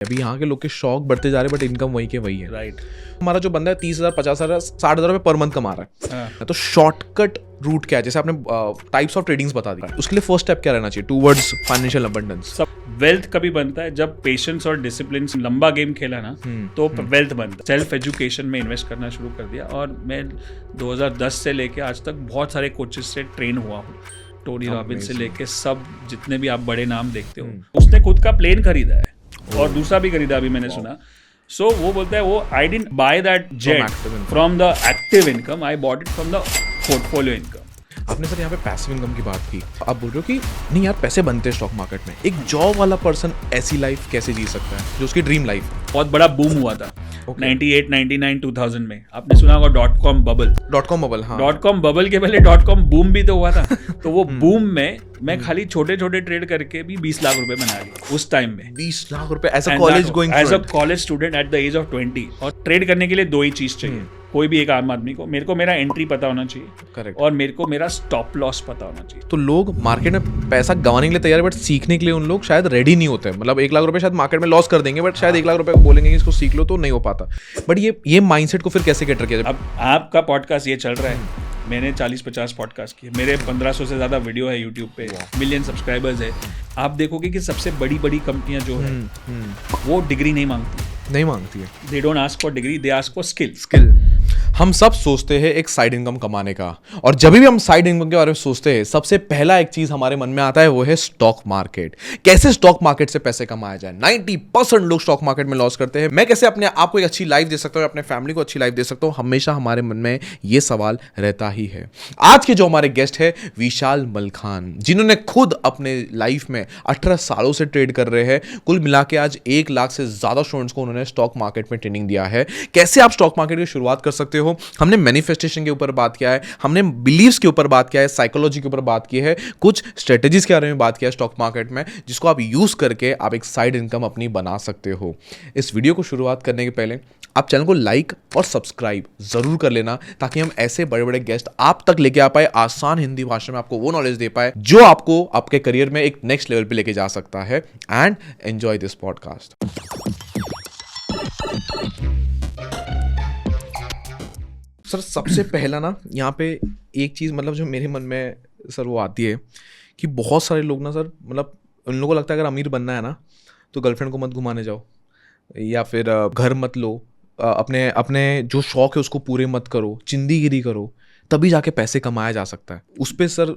अभी यहाँ के लोग के शौक बढ़ते जा रहे हैं बट इनकम वही के वही है। राइट। हमारा जो बंदा है 30,000 50,000 60,000 रुपये पर मंथ कमा रहा है, तो शॉर्टकट रूट क्या है? जैसे आपने टाइप्स ऑफ ट्रेडिंग्स बता दी, उसके लिए फर्स्ट स्टेप क्या रहना चाहिए टूवर्ड्स फाइनेंशियल अबंडेंस? सब वेल्थ कभी बनता है जब पेशेंस और डिसिप्लिन लंबा गेम खेला ना, तो वेल्थ बनता है। सेल्फ एजुकेशन में इन्वेस्ट करना शुरू कर दिया और मैं 2010 से लेके आज तक बहुत सारे कोचेस से ट्रेन हुआ हूँ। टोनी रॉबिन्स से लेके सब जितने भी आप बड़े नाम देखते हो, उसने खुद का प्लेन खरीदा है और दूसरा भी खरीदा अभी मैंने सुना। सो वो बोलता है वो I didn't by that jet from the active income, I bought it from the portfolio income. आपने सर यहाँ पे पैसिव इनकम की बात की, आप बोल रहे हो कि नहीं यार पैसे बनते हैं स्टॉक मार्केट में। एक जॉब वाला पर्सन ऐसी लाइफ कैसे जी सकता है जो उसकी ड्रीम लाइफ? बहुत बड़ा बूम हुआ था 98, 99, 2000 में। आपने सुना होगा .com बबल। हाँ। .com बबल के पहले .com बूम भी तो हुआ था। तो वो बूम में मैं खाली छोटे छोटे ट्रेड करके भी 20 लाख रुपए बना लिए उस टाइम में। 20 लाख रुपए as a college student at the age of 20। और ट्रेड करने के लिए दो ही चीज चाहिए कोई भी एक आम आदमी को। मेरे को मेरा एंट्री पता होना चाहिए, करेक्ट, और मेरे को मेरा स्टॉप लॉस पता होना चाहिए। तो लोग मार्केट में पैसा गंवाने के लिए तैयार है बट सीखने के लिए उन लोग शायद रेडी नहीं होते। मतलब 1 लाख रुपए शायद मार्केट में लॉस कर देंगे बट शायद 1 लाख रुपए बोलेंगे कि इसको सीख लो, तो नहीं हो पाता। बट ये माइंडसेट को फिर कैसे कैटर किया? अब आपका पॉडकास्ट ये चल रहा है, मैंने 40-50 पॉडकास्ट किए, मेरे 1500 से ज्यादा वीडियो है यूट्यूब पे, मिलियन सब्सक्राइबर्स है। आप देखोगे कि सबसे बड़ी बड़ी कंपनियां जो है वो डिग्री नहीं मांगती है। They don't ask for degree, they ask for skill. हम सब सोचते हैं एक साइड इनकम कमाने का, और जब भी हम साइड इनकम के बारे में सोचते हैं सबसे पहला एक चीज हमारे मन में आता है वो है स्टॉक मार्केट। कैसे स्टॉक मार्केट से पैसे कमाया जाए? 90% लोग स्टॉक मार्केट में लॉस करते हैं। मैं कैसे अपने आप को एक अच्छी लाइफ दे सकता हूँ, अपने फैमिली को अच्छी लाइफ दे सकता हूँ? हमेशा हमारे मन में ये सवाल रहता ही है। आज के जो हमारे गेस्ट है विशाल मलखान, जिन्होंने खुद अपने लाइफ में 18 सालों से ट्रेड कर रहे हैं। कुल मिला के आज 1 लाख से ज्यादा स्टूडेंट्स को उन्होंने स्टॉक मार्केट में ट्रेनिंग दिया है। कैसे आप स्टॉक मार्केट की शुरुआत कर सकते हो, हमने मैनिफेस्टेशन के ऊपर बात किया है, हमने बिलीव्स के ऊपर बात किया है, साइकोलॉजी के ऊपर बात की है, कुछ स्ट्रेटेजीज के बारे में बात किया है स्टॉक मार्केट में, जिसको आप यूज करके आप एक साइड इनकम अपनी बना सकते हो। इस वीडियो को शुरुआत करने के पहले आप चैनल को लाइक और सब्सक्राइब जरूर कर लेना, ताकि हम ऐसे बड़े बड़े गेस्ट आप तक लेके आ पाए, आसान हिंदी भाषा में आपको वो नॉलेज दे पाए जो आपको आपके करियर में एक नेक्स्ट लेवल पे लेके जा सकता है। And enjoy this podcast. Sir सबसे पहला ना यहाँ पे एक चीज़ मतलब जो मेरे मन में सर वो आती है कि बहुत सारे लोग ना सर, मतलब उन लोगों को लगता है अगर अमीर बनना है ना तो गर्लफ्रेंड को मत घुमाने जाओ, या फिर घर मत लो, अपने अपने जो शौक है उसको पूरे मत करो, चिंदीगिरी करो, तभी जाके पैसे कमाया जा सकता है। उस पर सर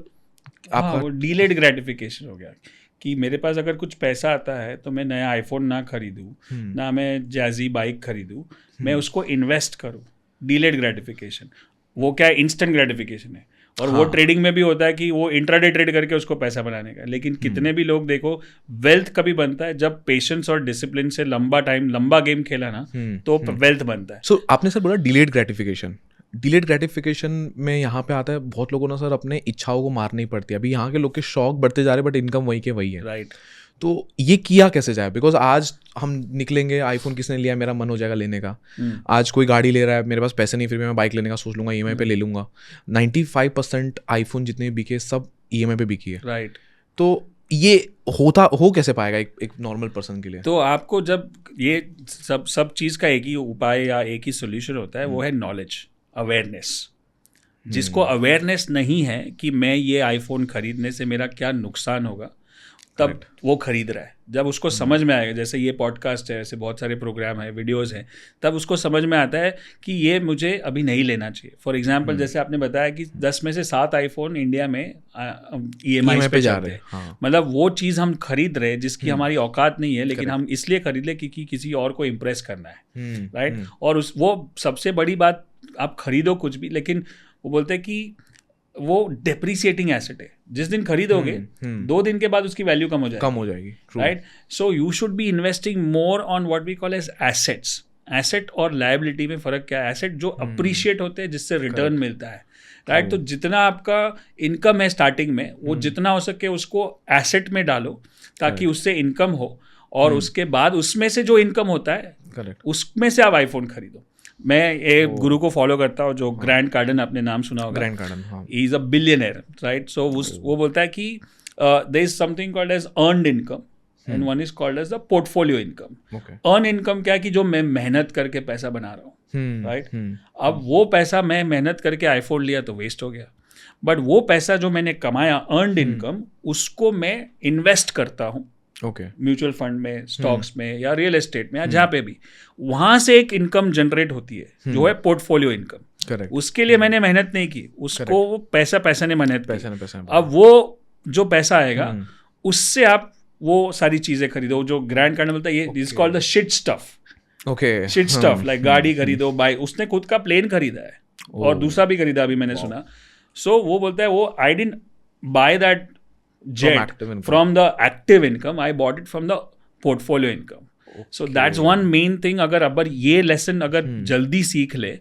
आपका वो डीलेड ग्रेटिफिकेशन हो गया कि मेरे पास अगर कुछ पैसा आता है तो मैं नया आईफोन ना खरीदूँ, ना मैं जैज़ी बाइक खरीदूँ, मैं उसको इन्वेस्ट करूँ। डीलेड ग्रेटिफिकेशन वो क्या है? इंस्टेंट ग्रेटिफिकेशन है। और वो ट्रेडिंग में भी होता है कि वो इंट्राडे ट्रेड करके उसको पैसा बनाने का। लेकिन कितने भी लोग देखो, वेल्थ कभी बनता है जब पेशेंस और डिसिप्लिन से लंबा गेम खेला ना, तो वेल्थ बनता है। सो आपने सर बोला डिलेड ग्रेटिफिकेशन में यहाँ पे आता है बहुत लोगों ने सर अपने इच्छाओं को मारनी पड़ती है। अभी यहाँ के लोग के शौक बढ़ते जा रहे हैं बट इनकम वही के वही है। राइट। तो ये किया कैसे जाए? बिकॉज आज हम निकलेंगे, आईफोन किसने लिया, मेरा मन हो जाएगा लेने का। आज कोई गाड़ी ले रहा है, मेरे पास पैसे नहीं, फिर भी मैं बाइक लेने का सोच लूंगा, ईएमआई पे ले लूंगा। 95% आईफोन जितने भी बिके सब ईएमआई पे बिकी है। राइट। तो ये हो कैसे पाएगा एक नॉर्मल पर्सन के लिए? तो आपको जब ये सब चीज़ का एक ही उपाय या एक ही सोल्यूशन होता है, वो है नॉलेज, अवेयरनेस। जिसको अवेयरनेस नहीं है कि मैं ये आईफोन खरीदने से मेरा क्या नुकसान होगा, तब वो खरीद रहा है। जब उसको समझ में आएगा, जैसे ये पॉडकास्ट है, ऐसे बहुत सारे प्रोग्राम है, वीडियोस हैं, तब उसको समझ में आता है कि ये मुझे अभी नहीं लेना चाहिए। फॉर एग्जांपल जैसे आपने बताया कि 10 में से 7 आईफोन इंडिया में ईएमआई पे जाते हैं। हाँ। मतलब वो चीज़ हम खरीद रहे हैं जिसकी हमारी औकात नहीं है, लेकिन हम इसलिए खरीद ले क्योंकि किसी और को इम्प्रेस करना है। राइट। और वो सबसे बड़ी बात, आप खरीदो कुछ भी, लेकिन वो बोलते हैं कि वो डेप्रिसिएटिंग एसेट है। जिस दिन खरीदोगे 2 दिन के बाद उसकी वैल्यू कम हो जाएगी। Right. So you should be investing more on what we call as assets. Asset और लायबिलिटी में फर्क क्या है? एसेट जो अप्रिशिएट होते हैं, जिससे रिटर्न मिलता है। राइट। तो जितना आपका इनकम है स्टार्टिंग में, वो जितना हो सके उसको एसेट में डालो ताकि उससे इनकम हो, और उसके बाद उसमें से जो इनकम होता है उसमें से आप आईफोन खरीदो। मैं एक गुरु को फॉलो करता हूँ जो ग्रैंड कार्डन, आपने नाम सुना होगा। ग्रैंड कार्डन, हाँ। He is a billionaire, right. So वो बोलता है कि there is something called as earned income and one is called as the portfolio income. Okay. Earn income क्या है कि जो मैं मेहनत करके पैसा बना रहा हूँ, राइट. अब वो पैसा मैं मेहनत करके आईफोन लिया तो वेस्ट हो गया, बट वो पैसा जो मैंने कमाया अर्नड इनकम, उसको मैं इन्वेस्ट करता हूँ ओके. म्यूचुअल फंड में, स्टॉक्स में या रियल एस्टेट में या जहाँ पे भी, वहां से एक इनकम जनरेट होती है जो है पोर्टफोलियो इनकम. करेक्ट. उसके लिए मैंने मेहनत नहीं की, उसको वो पैसा ने मेहनत की. पैसा. अब वो जो पैसा आएगा उससे आप वो सारी चीजें खरीदो जो ग्रैंड कार्ड बोलता है, ये is called the shit stuff. Okay. Shit stuff like गाड़ी खरीदो, बाइक. उसने खुद का प्लेन खरीदा है और दूसरा भी खरीदा अभी मैंने सुना. सो वो बोलता है वो I didn't by that jet from the active income, I bought it from the portfolio income. Okay. So that's one main thing. अगर ये lesson अगर जल्दी सीख ले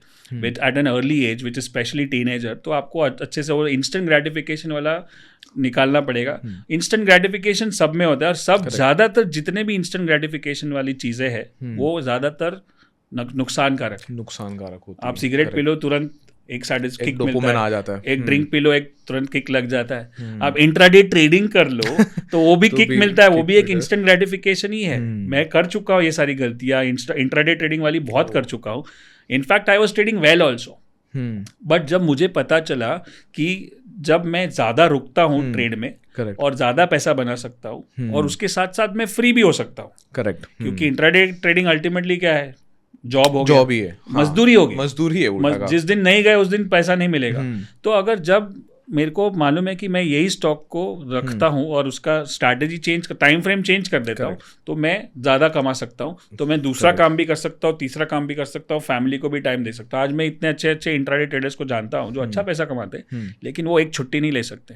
with at an early age, which is especially teenager, तो आपको अच्छे से वो instant gratification वाला निकालना पड़ेगा. instant gratification सब में होता है और सब ज़्यादातर जितने भी instant gratification वाली चीज़ें हैं वो ज़्यादातर नुकसानकारक होती है. आप सिगरेट पी लो तुरंत एक साइड किक मिलता है, आ जाता है. एक ड्रिंक पी लो एक तुरंत किक लग जाता है. आप इंट्राडे ट्रेडिंग कर लो तो वो भी किक मिलता है, वो भी एक इंस्टेंट ग्रेटिफिकेशन ही है. मैं कर चुका हूँ ये सारी गलतियां, इंट्राडे ट्रेडिंग वाली बहुत कर चुका हूँ. In fact I was trading well also, but जब मुझे पता चला कि जब मैं ज्यादा रुकता हूँ ट्रेड में और ज्यादा पैसा बना सकता हूँ और उसके साथ साथ मैं फ्री भी हो सकता हूँ. करेक्ट. क्योंकि इंट्राडे ट्रेडिंग अल्टीमेटली क्या है, जॉब ही है, मजदूरी होगी. जिस दिन नहीं गए उस दिन पैसा नहीं मिलेगा. तो अगर जब मेरे को मालूम है कि मैं यही स्टॉक को रखता हूँ और उसका strategy change, time frame change कर देता हूँ, तो मैं ज़्यादा कमा सकता हूँ. तो मैं दूसरा काम भी कर सकता हूँ, तीसरा काम भी कर सकता हूँ, फैमिली को भी टाइम दे सकता हूँ. आज मैं इतने अच्छे इंट्राडे ट्रेडर्स को जानता हूँ जो अच्छा पैसा कमाते हैं, लेकिन वो एक छुट्टी नहीं ले सकते.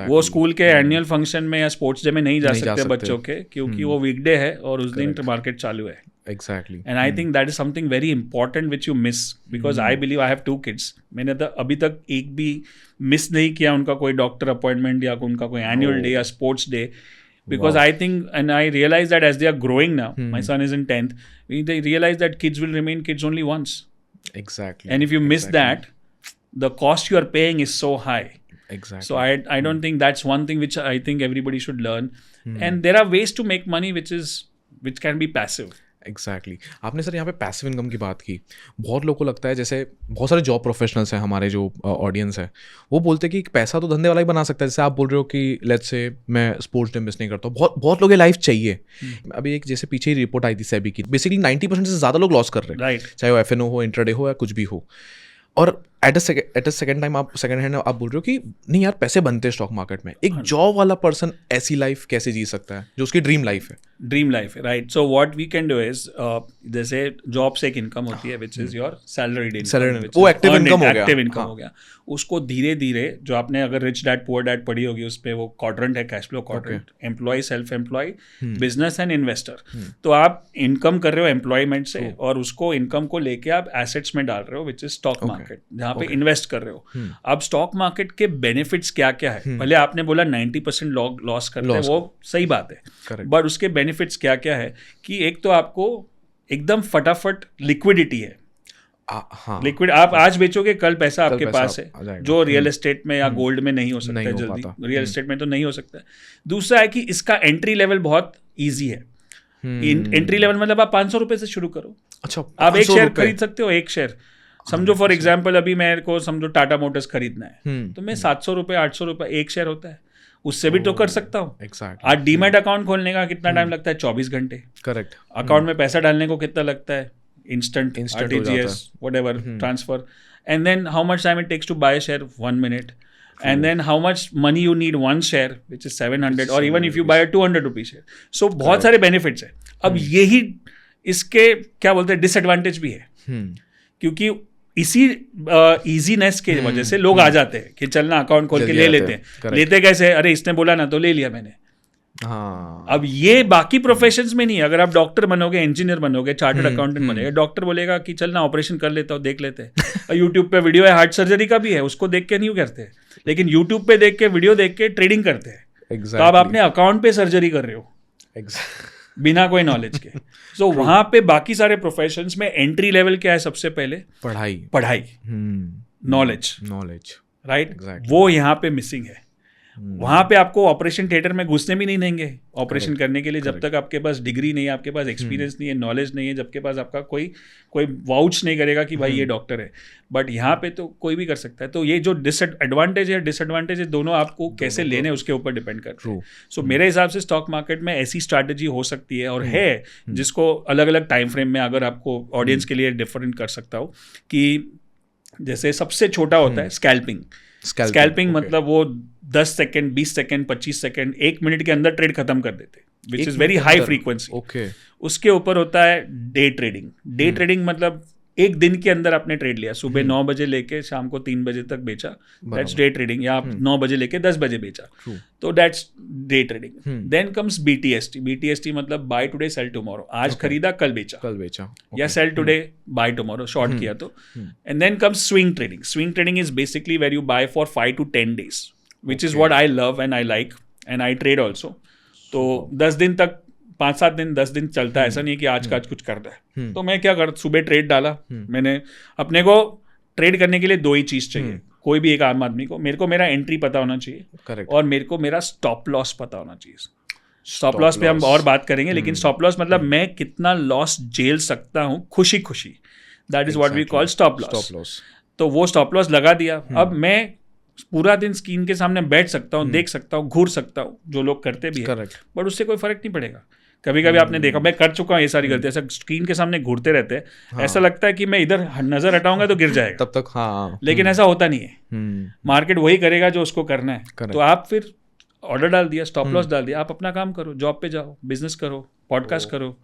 वो स्कूल के एनुअल फंक्शन में या स्पोर्ट्स डे में नहीं जा सकते बच्चों के, क्योंकि वो वीकडे है और उस दिन मार्केट चालू है. Exactly. And I think that is something very important which you miss, because I believe I have 2 kids. मैंने तो अभी तक एक भी मिस नहीं किया उनका कोई डॉक्टर अपॉइंटमेंट या उनका कोई एनुअल डे या sports day, because I think and I realize that as they are growing now, my son is in 10th, they realize that kids will remain kids only once. Exactly. And if you miss that, the cost you are paying is so high. Exactly. So I don't think that's one thing which I think everybody should learn. And there are ways to make money which can be passive. Exactly. आपने sir यहाँ पे passive income की बात की. बहुत लोगों को लगता है, जैसे बहुत सारे जॉब प्रोफेशनल्स हैं हमारे जो ऑडियंस है, वो बोलते हैं कि पैसा तो धंधे वाला ही बना सकता है. जैसे आप बोल रहे हो कि लेट्स से मैं स्पोर्ट्स डे मिस नहीं करता हूँ. बहुत लोग लाइफ चाहिए. अभी एक जैसे पीछे ही रिपोर्ट आई थी सेबी की, बेसिकली 90% से ज़्यादा लोग लॉस कर रहे हैं, राइट. चाहे वो एफएनओ हो, इंट्राडे हो या कुछ भी हो. और एट अ सेकेंड टाइम आप सेकेंड हैंड आप बोल रहे हो कि नहीं यार पैसे बनते हैं स्टॉक मार्केट में. एक जॉब वाला पर्सन ऐसी लाइफ कैसे जी सकता है जो उसकी ड्रीम लाइफ है? ड्रीम लाइफ है, right. So what we can do is, जैसे जॉब से एक इनकम होती है which is your salaried income, वो एक्टिव इनकम हो गया. उसको धीरे धीरे, जो आपने अगर रिच डैड पुअर डैड पढ़ी होगी, उस पर वो क्वाड्रेंट है, cash flow quadrant, employ, self employ, business and investor. तो आप इनकम कर रहे हो एम्प्लॉयमेंट से और उसको इनकम को लेके आप एसेट्स में डाल रहे हो विच इज स्टॉक मार्केट, जहाँ पे इन्वेस्ट कर रहे हो. अब स्टॉक मार्केट के बेनिफिट्स क्या क्या है? भले आपने बोला 90% लॉस करते हैं, वो सही बात है, बट उसके बेनिफिट्स क्या क्या है कि एक तो आपको एकदम फटाफट लिक्विडिटी है. लिक्विड आप आज बेचोगे कल पैसा आपके पास है, जो रियल एस्टेट में या गोल्ड में नहीं हो सकता है जल्दी. रियल एस्टेट में तो नहीं हो सकता है. दूसरा है कि इसका एंट्री लेवल बहुत ईजी है. एंट्री लेवल मतलब आप 500 रुपए से शुरू करो. अच्छा, आप एक शेयर खरीद सकते हो. एक शेयर समझो, फॉर एग्जाम्पल अभी मेरे को समझो टाटा मोटर्स खरीदना है, तो मैं 700 रुपए 800 रुपए एक शेयर होता है, उससे भी तो कर सकता हूँ. आज डीमैट अकाउंट खोलने का कितना टाइम लगता है? 24 घंटे. करेक्ट. अकाउंट में पैसा डालने को कितना लगता है? Instant RTGS, whatever, transfer. And then how much time it takes to buy a share? 1 minute. And then how much money you need one share, which is 700, or even if you buy a 200 rupee share. So बहुत सारे benefits है. अब यही इसके क्या बोलते हैं disadvantage भी है, क्योंकि इसी इजीनेस के वजह से लोग आ जाते हैं कि चलना अकाउंट खोल के ले लेते हैं. लेते कैसे? अरे इसने बोला ना तो ले लिया मैंने. हाँ. अब ये बाकी प्रोफेशंस में नहीं है. अगर आप डॉक्टर बनोगे, इंजीनियर बनोगे, चार्टर्ड अकाउंटेंट बनेगा, डॉक्टर बोलेगा कि चल ना ऑपरेशन कर लेता हूँ, देख लेते हैं. यूट्यूब पे वीडियो है, हार्ट सर्जरी का भी है, उसको देख के नहीं करते, लेकिन यूट्यूब पे देख के वीडियो देख के ट्रेडिंग करते हैं. तो आप अपने अकाउंट पे सर्जरी कर रहे हो बिना कोई नॉलेज के. सो वहां पे बाकी सारे प्रोफेशंस में एंट्री लेवल क्या है? सबसे पहले पढ़ाई, नॉलेज, राइट. वो यहाँ पे मिसिंग है. वहां पे आपको ऑपरेशन थिएटर में घुसने भी नहीं देंगे ऑपरेशन करने के लिए, जब तक आपके पास डिग्री नहीं है, आपके पास एक्सपीरियंस नहीं है, नॉलेज नहीं है, जब के पास आपका कोई वाउच नहीं करेगा कि भाई ये डॉक्टर है। बट यहाँ पे तो कोई भी कर सकता है। तो ये जो डिसएडवांटेज है दोनों आपको कैसे लेने उसके ऊपर डिपेंड करते हैं। सो मेरे हिसाब से स्टॉक मार्केट में ऐसी स्ट्रैटेजी हो सकती है और है जिसको अलग अलग टाइम फ्रेम में, अगर आपको ऑडियंस के लिए डिफरेंट कर सकता हो, कि जैसे सबसे छोटा होता है स्कैल्पिंग मतलब वो 10 सेकंड, 20 सेकंड, 25 सेकंड, 1 मिनट के अंदर ट्रेड खत्म कर देते, विच इज वेरी हाई फ्रीक्वेंसी। उसके ऊपर होता है डे ट्रेडिंग मतलब एक दिन के अंदर आपने ट्रेड लिया, सुबह 9 बजे लेके शाम को 3 बजे तक बेचा, दैट्स डे ट्रेडिंग। या आप 9 बजे लेके 10 बजे बेचा, तो that's day trading. Then comes BTST मतलब बाय टुडे सेल टुमारो, आज खरीदा कल बेचा, या sell today buy tomorrow short किया तो। And then comes swing trading is basically where you buy for 5 to 10 days, which is what I love and I like and I trade also. तो 10 दिन तक, 5-7 दिन, 10 दिन चलता है, ऐसा नहीं है कि आज का आज कुछ करता है। तो मैं क्या कर, सुबह ट्रेड डाला मैंने। अपने को ट्रेड करने के लिए 2 ही चीज चाहिए, कोई भी एक आम आदमी को। मेरे को मेरा एंट्री पता होना चाहिए और मेरे को मेरा स्टॉप लॉस पता होना चाहिए। स्टॉप लॉस पे हम और बात करेंगे, लेकिन स्टॉप लॉस मतलब मैं कितना लॉस झेल सकता हूँ खुशी, that is what we call stop loss. तो वो स्टॉप लॉस लगा दिया। अब मैं पूरा दिन स्क्रीन के सामने बैठ सकता हूँ, देख सकता हूँ, घूर सकता हूँ, जो लोग करते भी हैं, बट उससे कोई फर्क नहीं पड़ेगा। कभी कभी आपने देखा, मैं कर चुका हूँ ये सारी गलती, ऐसा स्क्रीन के सामने घूरते रहते हैं। हाँ। ऐसा लगता है कि मैं इधर नजर हटाऊंगा तो गिर जाएगा, तब तक। हाँ। लेकिन ऐसा होता नहीं है, मार्केट वही करेगा जो उसको करना है। तो आप फिर ऑर्डर डाल दिया, स्टॉप लॉस डाल दिया, आप अपना काम करो, जॉब पे जाओ, बिजनेस करो, पॉडकास्ट करो।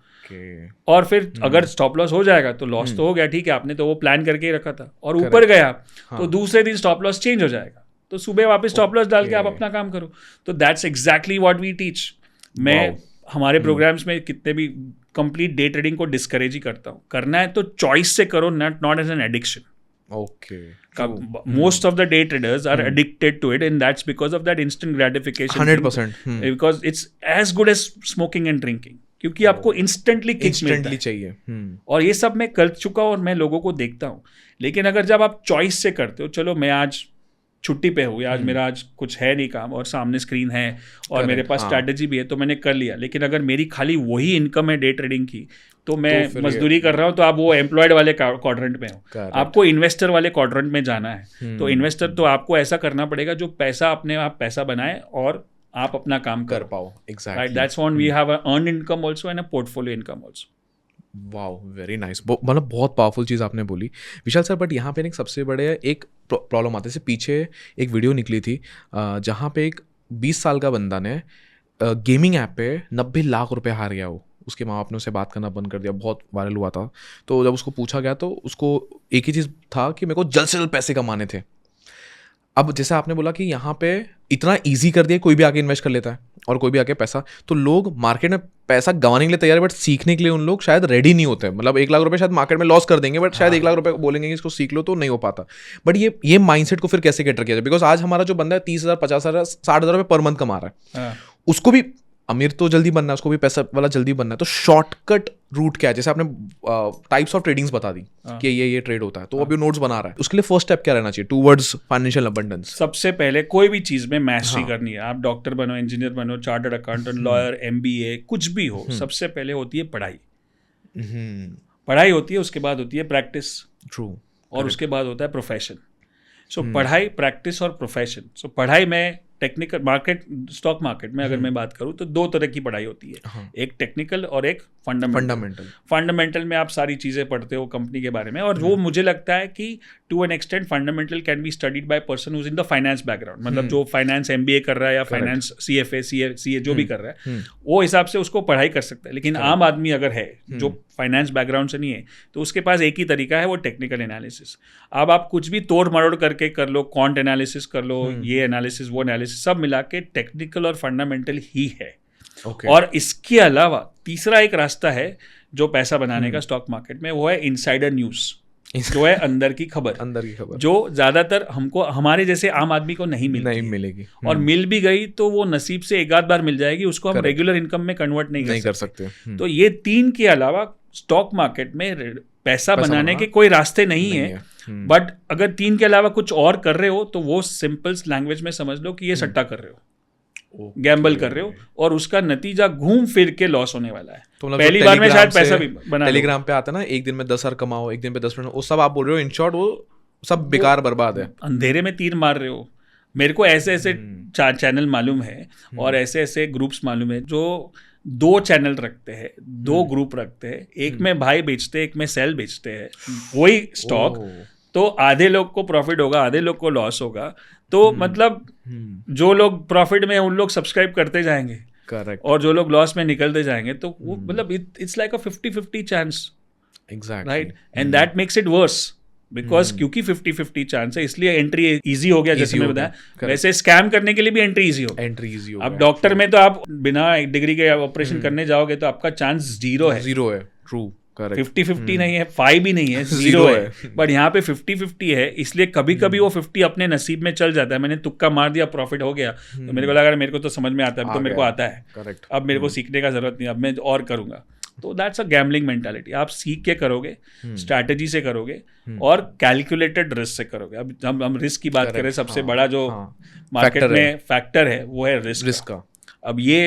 और फिर अगर स्टॉप लॉस हो जाएगा तो लॉस तो हो गया, ठीक है, आपने तो वो प्लान करके ही रखा था, और ऊपर गया तो दूसरे दिन स्टॉप लॉस चेंज हो जाएगा, तो सुबह वापस स्टॉप लॉस डाल के आप अपना काम करो। तो that's exactly what we teach. मैं हमारे प्रोग्राम्स में कितने भी कंप्लीट डे ट्रेडिंग को डिस्करेज ही करता हूँ। करना है तो चॉइस से करो, not as an addiction. Most of the day traders are addicted to it, and that's because of that instant gratification. 100%. Because it's as good as smoking and drinking. क्योंकि आपको इंस्टेंटली किक मिलता है, चाहिए। और ये सब मैं कर चुका हूँ और मैं लोगों को देखता हूँ। लेकिन अगर जब आप चॉइस से करते हो, चलो मैं आज छुट्टी पे हूँ, आज मेरा आज कुछ है नहीं काम और सामने स्क्रीन है और मेरे पास स्ट्रैटेजी भी है, तो मैंने कर लिया। लेकिन अगर मेरी खाली वही इनकम है डे ट्रेडिंग की, तो मैं मजदूरी कर रहा हूँ, तो आप वो एम्प्लॉयड वाले क्वाड्रेंट में हो, आपको इन्वेस्टर वाले क्वाड्रेंट में जाना है। तो इन्वेस्टर तो आपको ऐसा करना पड़ेगा जो पैसा अपने आप पैसा बनाए और आप अपना काम कर पाओ। Exactly, that's what we have a earn income also and a portfolio income also. Wow, very nice. मतलब बहुत पावरफुल चीज़ आपने बोली विशाल सर। बट यहाँ पे एक सबसे बड़े एक प्रॉब्लम आती है। जैसे पीछे एक वीडियो निकली थी जहाँ पे एक 20 साल का बंदा ने गेमिंग ऐप पे 90 लाख रुपए हार गया। वो उसके माँ बाप ने उसे बात करना बंद कर दिया, बहुत वायरल हुआ था। तो जब उसको पूछा गया तो उसको एक ही चीज़ था कि मेरे को जल्द से जल्द पैसे कमाने थे। अब जैसे आपने बोला कि यहाँ पे इतना इजी कर दिया, कोई भी आके इन्वेस्ट कर लेता है और कोई भी आके पैसा, तो लोग मार्केट में पैसा गंवाने के लिए तैयार है, बट सीखने के लिए उन लोग शायद रेडी नहीं होते। मतलब 1 लाख रुपए शायद मार्केट में लॉस कर देंगे, बट शायद 1 लाख रुपए बोलेंगे कि इसको सीख लो, तो नहीं हो पाता। बट ये माइंडसेट को फिर कैसे कैटर किया जाए? बिकॉज आज हमारा जो बंदा है 30,000, 50,000, 60,000 रुपए पर मंथ कमा रहा है, उसको भी अमीर तो जल्दी बनना है, उसको भी पैसा वाला जल्दी बनना है। तो शॉर्टकट रूट क्या है? जैसे आपने टाइप्स ऑफ ट्रेडिंग्स बता दी कि ये ट्रेड होता है, तो अभी नोट्स बना रहा है, उसके लिए फर्स्ट स्टेप क्या रहना चाहिए टूवर्ड्स फाइनेंशियल अबंडेंस? सबसे पहले कोई भी चीज में मैस्टरी करनी है। आप डॉक्टर बनो, इंजीनियर बनो, चार्टर्ड अकाउंटेंट, लॉयर, MBA, कुछ भी हो, सबसे पहले होती है पढ़ाई। पढ़ाई होती है, उसके बाद होती है प्रैक्टिस, ट्रू, और उसके बाद होता है प्रोफेशन। सो पढ़ाई, प्रैक्टिस और प्रोफेशन। सो पढ़ाई में टेक्निकल मार्केट, स्टॉक मार्केट में अगर मैं बात करूं तो 2 तरह की पढ़ाई होती है, एक टेक्निकल और एक फंडामेंटल में आप सारी चीजें पढ़ते हो कंपनी के बारे में, और वो मुझे लगता है कि to an extent fundamental can be studied by person who is in the finance background. मतलब जो फाइनेंस MBA कर रहा है या फाइनेंस CFA CA जो भी कर रहा है, वो हिसाब से उसको पढ़ाई कर सकता है। लेकिन आम आदमी अगर है जो फाइनेंस बैकग्राउंड से नहीं है, तो उसके पास एक ही तरीका है, वो टेक्निकल एनालिसिस। अब आप कुछ भी तोड़ मरोड़ करके कर लो, क्वांट एनालिसिस कर लो, ये एनालिसिस वो एनालिसिस, सब मिला के टेक्निकल और फंडामेंटल ही है। और इसके अलावा तीसरा एक रास्ता है जो पैसा बनाने का स्टॉक मार्केट में, वो है इनसाइडर न्यूज, जो है अंदर की खबर, जो ज्यादातर हमको, हमारे जैसे आम आदमी को नहीं मिलेगी। और मिल भी गई तो वो नसीब से एक आध बार मिल जाएगी, उसको हम रेगुलर इनकम में कन्वर्ट नहीं कर सकते। तो ये 3 के अलावा स्टॉक मार्केट में पैसा बनाने बनाना के कोई रास्ते नहीं नहीं है। है। बट अगर 3 के अलावा कुछ और कर रहे हो तो वो सिंपल लैंग्वेज में समझ लो कि ये सट्टा कर रहे हो, गैम्बल कर रहे हो, और उसका नतीजा घूम फिर के लॉस होने वाला है। तो मतलब पहली जो बार में शायद टेलीग्राम पैसा से- भी बना लो। टेलीग्राम पे आता है ना, एक दिन में 10,000 कमाओ, एक दिन में 10 मिनट, वो सब आप बोल रहे हो इन शॉर्ट वो सब बेकार बर्बाद है। अंधेरे में तीर मार रहे हो। मेरे को ऐसे ऐसे चैनल मालूम है और ऐसे ऐसे ग्रुप्स मालूम है जो 2 चैनल रखते हैं, 2 ग्रुप रखते हैं, एक में भाई बेचते हैं, एक में सेल बेचते हैं वही स्टॉक। तो आधे लोग को प्रॉफिट होगा, आधे लोग को लॉस होगा। तो मतलब जो लोग प्रॉफिट में उन लोग सब्सक्राइब करते जाएंगे, करेक्ट, और जो लोग लॉस में निकलते जाएंगे, तो वो मतलब it's like a 50-50 chance, exactly, right? And that makes it worse because क्योंकि 50-50 चांस है, इसलिए एंट्री इजी हो गया। जैसे Easy मैं हो बताया, गया, वैसे स्कैम करने के लिए भी एंट्री इजी हो गया। एंट्री इजी हो अब गया। डॉक्टर में तो आप बिना डिग्री के ऑपरेशन करने जाओगे तो आपका चांस 0 है। 0 है, ट्रू, करेक्ट, 50-50 नहीं है, 5 भी नहीं है, 0 है। बट यहाँ पे 50-50 है, इसलिए कभी कभी वो 50 अपने नसीब में चल जाता है। मैंने तुक्का मार दिया, प्रॉफिट हो गया, तो मेरे को लगा मेरे को तो समझ में आता है, तो मेरे को आता है, करेक्ट, अब मेरे को सीखने का जरूरत नहीं, अब मैं और करूंगा। तो दैट्स अ गैम्बलिंग मेंटालिटी। आप सीख के करोगे, स्ट्रैटेजी से करोगे, और कैलकुलेटेड रिस्क से करोगे। अब जब हम रिस्क की बात करें, सबसे बड़ा जो मार्केट में फैक्टर है वो है रिस्क का। अब ये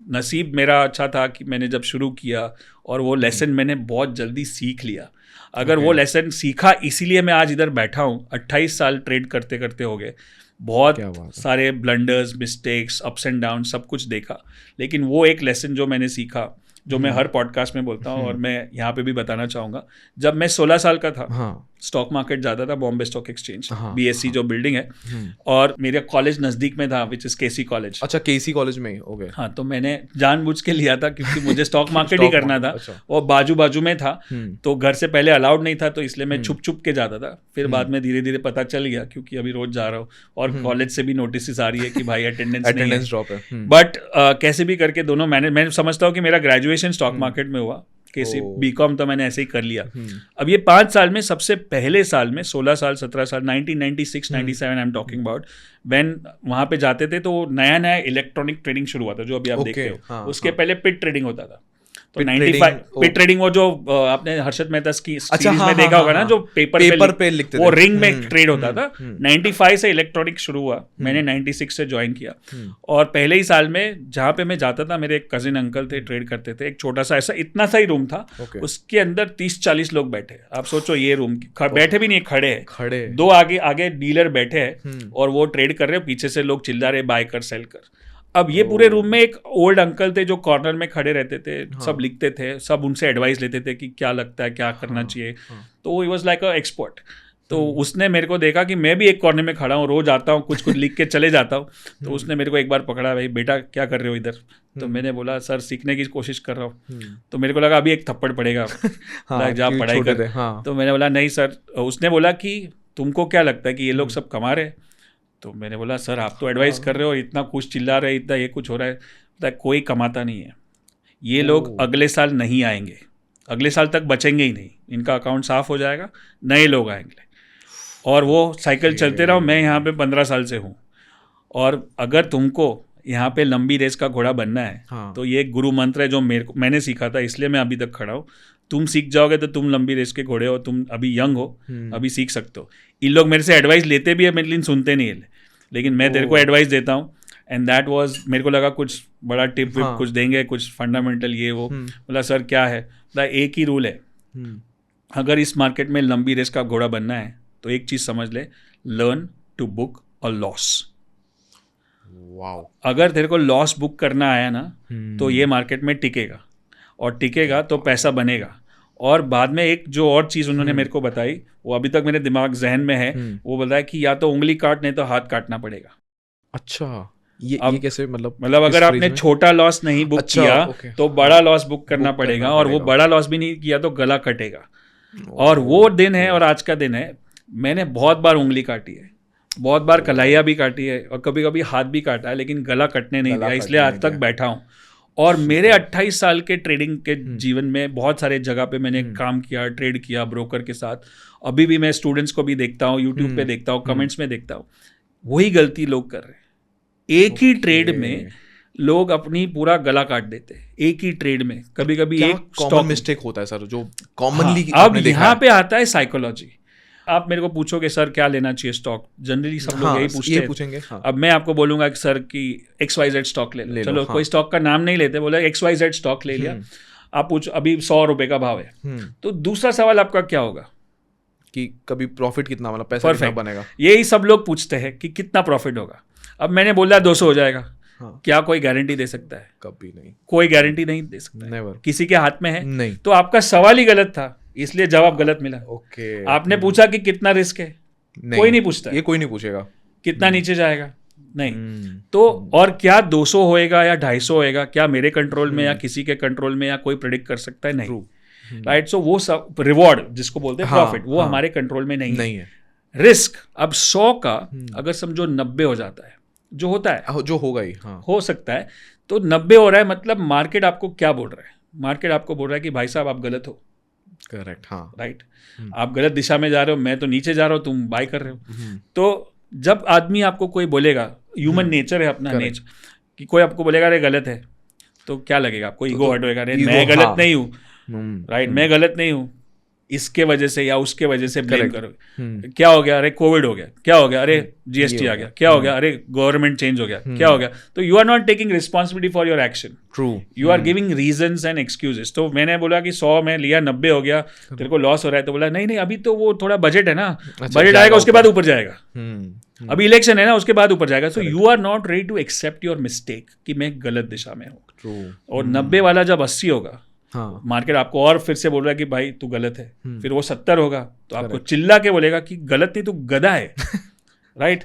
नसीब मेरा अच्छा था कि मैंने जब शुरू किया और वो लेसन मैंने बहुत जल्दी सीख लिया। अगर वो लेसन सीखा, इसीलिए मैं आज इधर बैठा हूँ। 28 साल ट्रेड करते करते हो गए, बहुत सारे blunders, mistakes, ups and down सब कुछ देखा, लेकिन वो एक लेसन जो मैंने सीखा, जो मैं हर पॉडकास्ट में बोलता हूँ और मैं यहाँ पे भी बताना चाहूँगा। जब मैं 16 साल का था, स्टॉक मार्केट जाता था, बॉम्बे स्टॉक एक्सचेंज, BSC जो बिल्डिंग है, और मेरा कॉलेज नज़दीक में था, विच इज़ KC कॉलेज। अच्छा, KC कॉलेज में, ओके। हाँ, तो मैंने जानबूझ के लिया था क्योंकि मुझे स्टॉक मार्केट ही करना था, और बाजू बाजू में था, तो घर से पहले अलाउड नहीं था, तो इसलिए मैं छुप छुप के जाता था। फिर बाद में धीरे धीरे पता चल गया, क्योंकि अभी रोज जा रहा हूँ, और कॉलेज से भी नोटिस आ रही है कि भाई अटेंडेंस ड्रॉप है। बट कैसे भी करके दोनों मैं समझता हूँ कि मेरा ग्रेजुएशन स्टॉक मार्केट में हुआ, KC BCom तो मैंने ऐसे ही कर लिया। अब ये 5 साल में, सबसे पहले साल में, 16 साल 17 साल, 1996-97 I am talking about, when वहाँ पे जाते थे तो नया नया इलेक्ट्रॉनिक ट्रेडिंग शुरू हुआ था, जो अभी आप देखते हो। उसके पहले पिट ट्रेडिंग होता था। तो 95 पिट ट्रेडिंग, वो जो आपने हर्षद मेहता की सीरीज में देखा होगा ना, जो पेपर पे लिखते थे, वो रिंग में ट्रेड होता था। 95 से इलेक्ट्रॉनिक शुरू हुआ, मैंने 96 से ज्वाइन किया, और पहले ही साल में जहाँ पे मैं जाता था, मेरे एक कजिन अंकल थे, ट्रेड करते थे। एक छोटा सा ऐसा इतना सा ही रूम था, उसके अंदर 30-40 लोग बैठे। आप सोचो, ये रूम बैठे भी नहीं, खड़े हैं, 2 आगे डीलर बैठे हैं, और वो ट्रेड कर रहे हैं, पीछे से लोग चिल्ला रहे बाय कर, सेल कर। अब ये पूरे रूम में एक ओल्ड अंकल थे जो कॉर्नर में खड़े रहते थे, सब लिखते थे, सब उनसे एडवाइस लेते थे कि क्या लगता है, क्या करना चाहिए। तो he was like a expert. तो उसने मेरे को देखा कि मैं भी एक कॉर्नर में खड़ा हूँ, रोज आता हूँ, कुछ लिख के चले जाता हूँ। तो उसने मेरे को एक बार पकड़ा, भाई बेटा क्या कर रहे हो इधर? तो मैंने बोला, सर सीखने की कोशिश कर रहा हूँ। तो मेरे को लगा अभी एक थप्पड़ पड़ेगा, जा पढ़ाई कर। तो मैंने बोला नहीं सर। उसने बोला कि तुमको क्या लगता है कि ये लोग सब कमा रहे? तो मैंने बोला, सर आप तो एडवाइस कर रहे हो, इतना कुछ चिल्ला रहे, इतना ये कुछ हो रहा है, तो कोई कमाता नहीं है। ये लोग अगले साल नहीं आएंगे, अगले साल तक बचेंगे ही नहीं, इनका अकाउंट साफ हो जाएगा, नए लोग आएंगे, और वो साइकिल चलते रहो। मैं यहाँ पे 15 साल से हूँ, और अगर तुमको यहाँ पे लंबी रेस का घोड़ा बनना है, तो ये गुरु मंत्र है जो मैंने सीखा था, इसलिए मैं अभी तक खड़ा हूँ। तुम सीख जाओगे तो तुम लंबी रेस के घोड़े हो, तुम अभी यंग हो, अभी सीख सकते हो। इन लोग मेरे से एडवाइस लेते भी है, लेकिन सुनते नहीं है, लेकिन मैं तेरे को एडवाइस देता हूँ। एंड दैट वाज, मेरे को लगा कुछ बड़ा टिप विप कुछ देंगे, कुछ फंडामेंटल ये वो। बोला सर क्या है? बोला एक ही रूल है, अगर इस मार्केट में लंबी रेस का घोड़ा बनना है तो एक चीज समझ ले, learn to book a loss. अगर तेरे को लॉस बुक करना आया ना, तो ये मार्केट में टिकेगा, और टिकेगा तो पैसा बनेगा। और बाद में एक जो और चीज़ उन्होंने मेरे को बताई, वो अभी तक मेरे दिमाग जहन में है, वो बताया कि या तो उंगली काट, नहीं तो हाथ काटना पड़ेगा। अच्छा, ये कैसे? मतलब अगर आपने छोटा लॉस नहीं बुक किया, तो बड़ा लॉस बुक करना पड़ेगा, और वो बड़ा लॉस भी नहीं किया तो गला कटेगा। और वो दिन है, और आज का दिन है। मैंने बहुत बार उंगली काटी है, बहुत बार कलाइयाँ भी काटी है, और कभी कभी हाथ भी काटा है, लेकिन गला कटने नहीं दिया, इसलिए आज तक बैठा हूँ। और मेरे 28 साल के ट्रेडिंग के जीवन में बहुत सारे जगह पे मैंने काम किया, ट्रेड किया ब्रोकर के साथ। अभी भी मैं स्टूडेंट्स को भी देखता हूँ, यूट्यूब पे देखता हूँ, कमेंट्स में देखता हूँ, वही गलती लोग कर रहे हैं। एक ही ट्रेड में लोग अपनी पूरा गला काट देते हैं एक ही ट्रेड में, कभी कभी एक कॉमन मिस्टेक होता है सर जो कॉमनली अब यहाँ पे आता है साइकोलॉजी। आप मेरे को पूछोगे सर क्या लेना चाहिए स्टॉक, जनरली सब लोग यही पूछते हैं। पूछेंगे। अब मैं आपको बोलूंगा कि सर की XYZ स्टॉक ले लो, चलो कोई स्टॉक का नाम नहीं लेते, बोले XYZ स्टॉक ले लिया, आप पूछो अभी 100 रुपए का भाव है, तो दूसरा सवाल आपका क्या होगा कि कभी प्रॉफिट कितना, मतलब पैसा कितना बनेगा। यही सब लोग पूछते हैं कि कितना प्रॉफिट होगा। अब मैंने बोला 200 हो जाएगा, क्या कोई गारंटी दे सकता है? कभी नहीं, कोई गारंटी नहीं दे सकता। नेवर। किसी के हाथ में है नहीं, तो आपका सवाल ही गलत था, इसलिए जवाब गलत मिला। ओके। आपने पूछा कि कितना रिस्क है, कोई नहीं पूछता, ये कोई नहीं पूछेगा। कितना नीचे जाएगा, नहीं। तो और क्या 200 होएगा या 250 होएगा, क्या मेरे कंट्रोल में या किसी के कंट्रोल में, या कोई प्रेडिक्ट कर सकता है? नहीं, राइट। सो वो सब रिवॉर्ड जिसको बोलते हैं प्रॉफिट, वो हमारे कंट्रोल में नहीं है। रिस्क अब 100 का अगर समझो 90 हो जाता है, जो होता है, जो होगा ही, हो सकता है, तो 90 हो रहा है, मतलब मार्केट आपको क्या बोल रहा है? मार्केट आपको बोल रहा है कि भाई साहब आप गलत हो। करेक्ट, हाँ, राइट। आप गलत दिशा में जा रहे हो, मैं तो नीचे जा रहा हूँ, तुम बाय कर रहे हो। तो जब आदमी आपको कोई बोलेगा, ह्यूमन नेचर है अपना नेचर, कि कोई आपको बोलेगा अरे गलत है, तो क्या लगेगा आपको? ईगो हर्ट होएगा, अरे मैं गलत नहीं हूँ, राइट, मैं गलत नहीं हूँ, इसके वजह से या उसके वजह से ब्लेम करोगे। क्या हो गया? अरे कोविड हो गया, क्या हो गया? अरे GST आ गया, क्या हो गया? अरे गवर्नमेंट चेंज हो गया, क्या हो गया? तो you are not taking responsibility for your action, true, you are giving reasons and excuses. तो मैंने बोला कि 100 में लिया, 90 हो गया, तेरे को लॉस हो रहा है, तो बोला नहीं नहीं अभी तो वो थोड़ा बजट है ना, बजट आएगा उसके बाद ऊपर जाएगा, अभी इलेक्शन है ना, उसके बाद ऊपर जाएगा। So you are not ready to accept your mistake कि मैं गलत दिशा में हूँ। और 90 वाला जब 80 होगा, मार्केट आपको और फिर से बोल रहा है कि भाई तू गलत है, फिर वो 70 होगा, तो आपको चिल्ला के बोलेगा कि गलत नहीं, तू गधा है, राइट।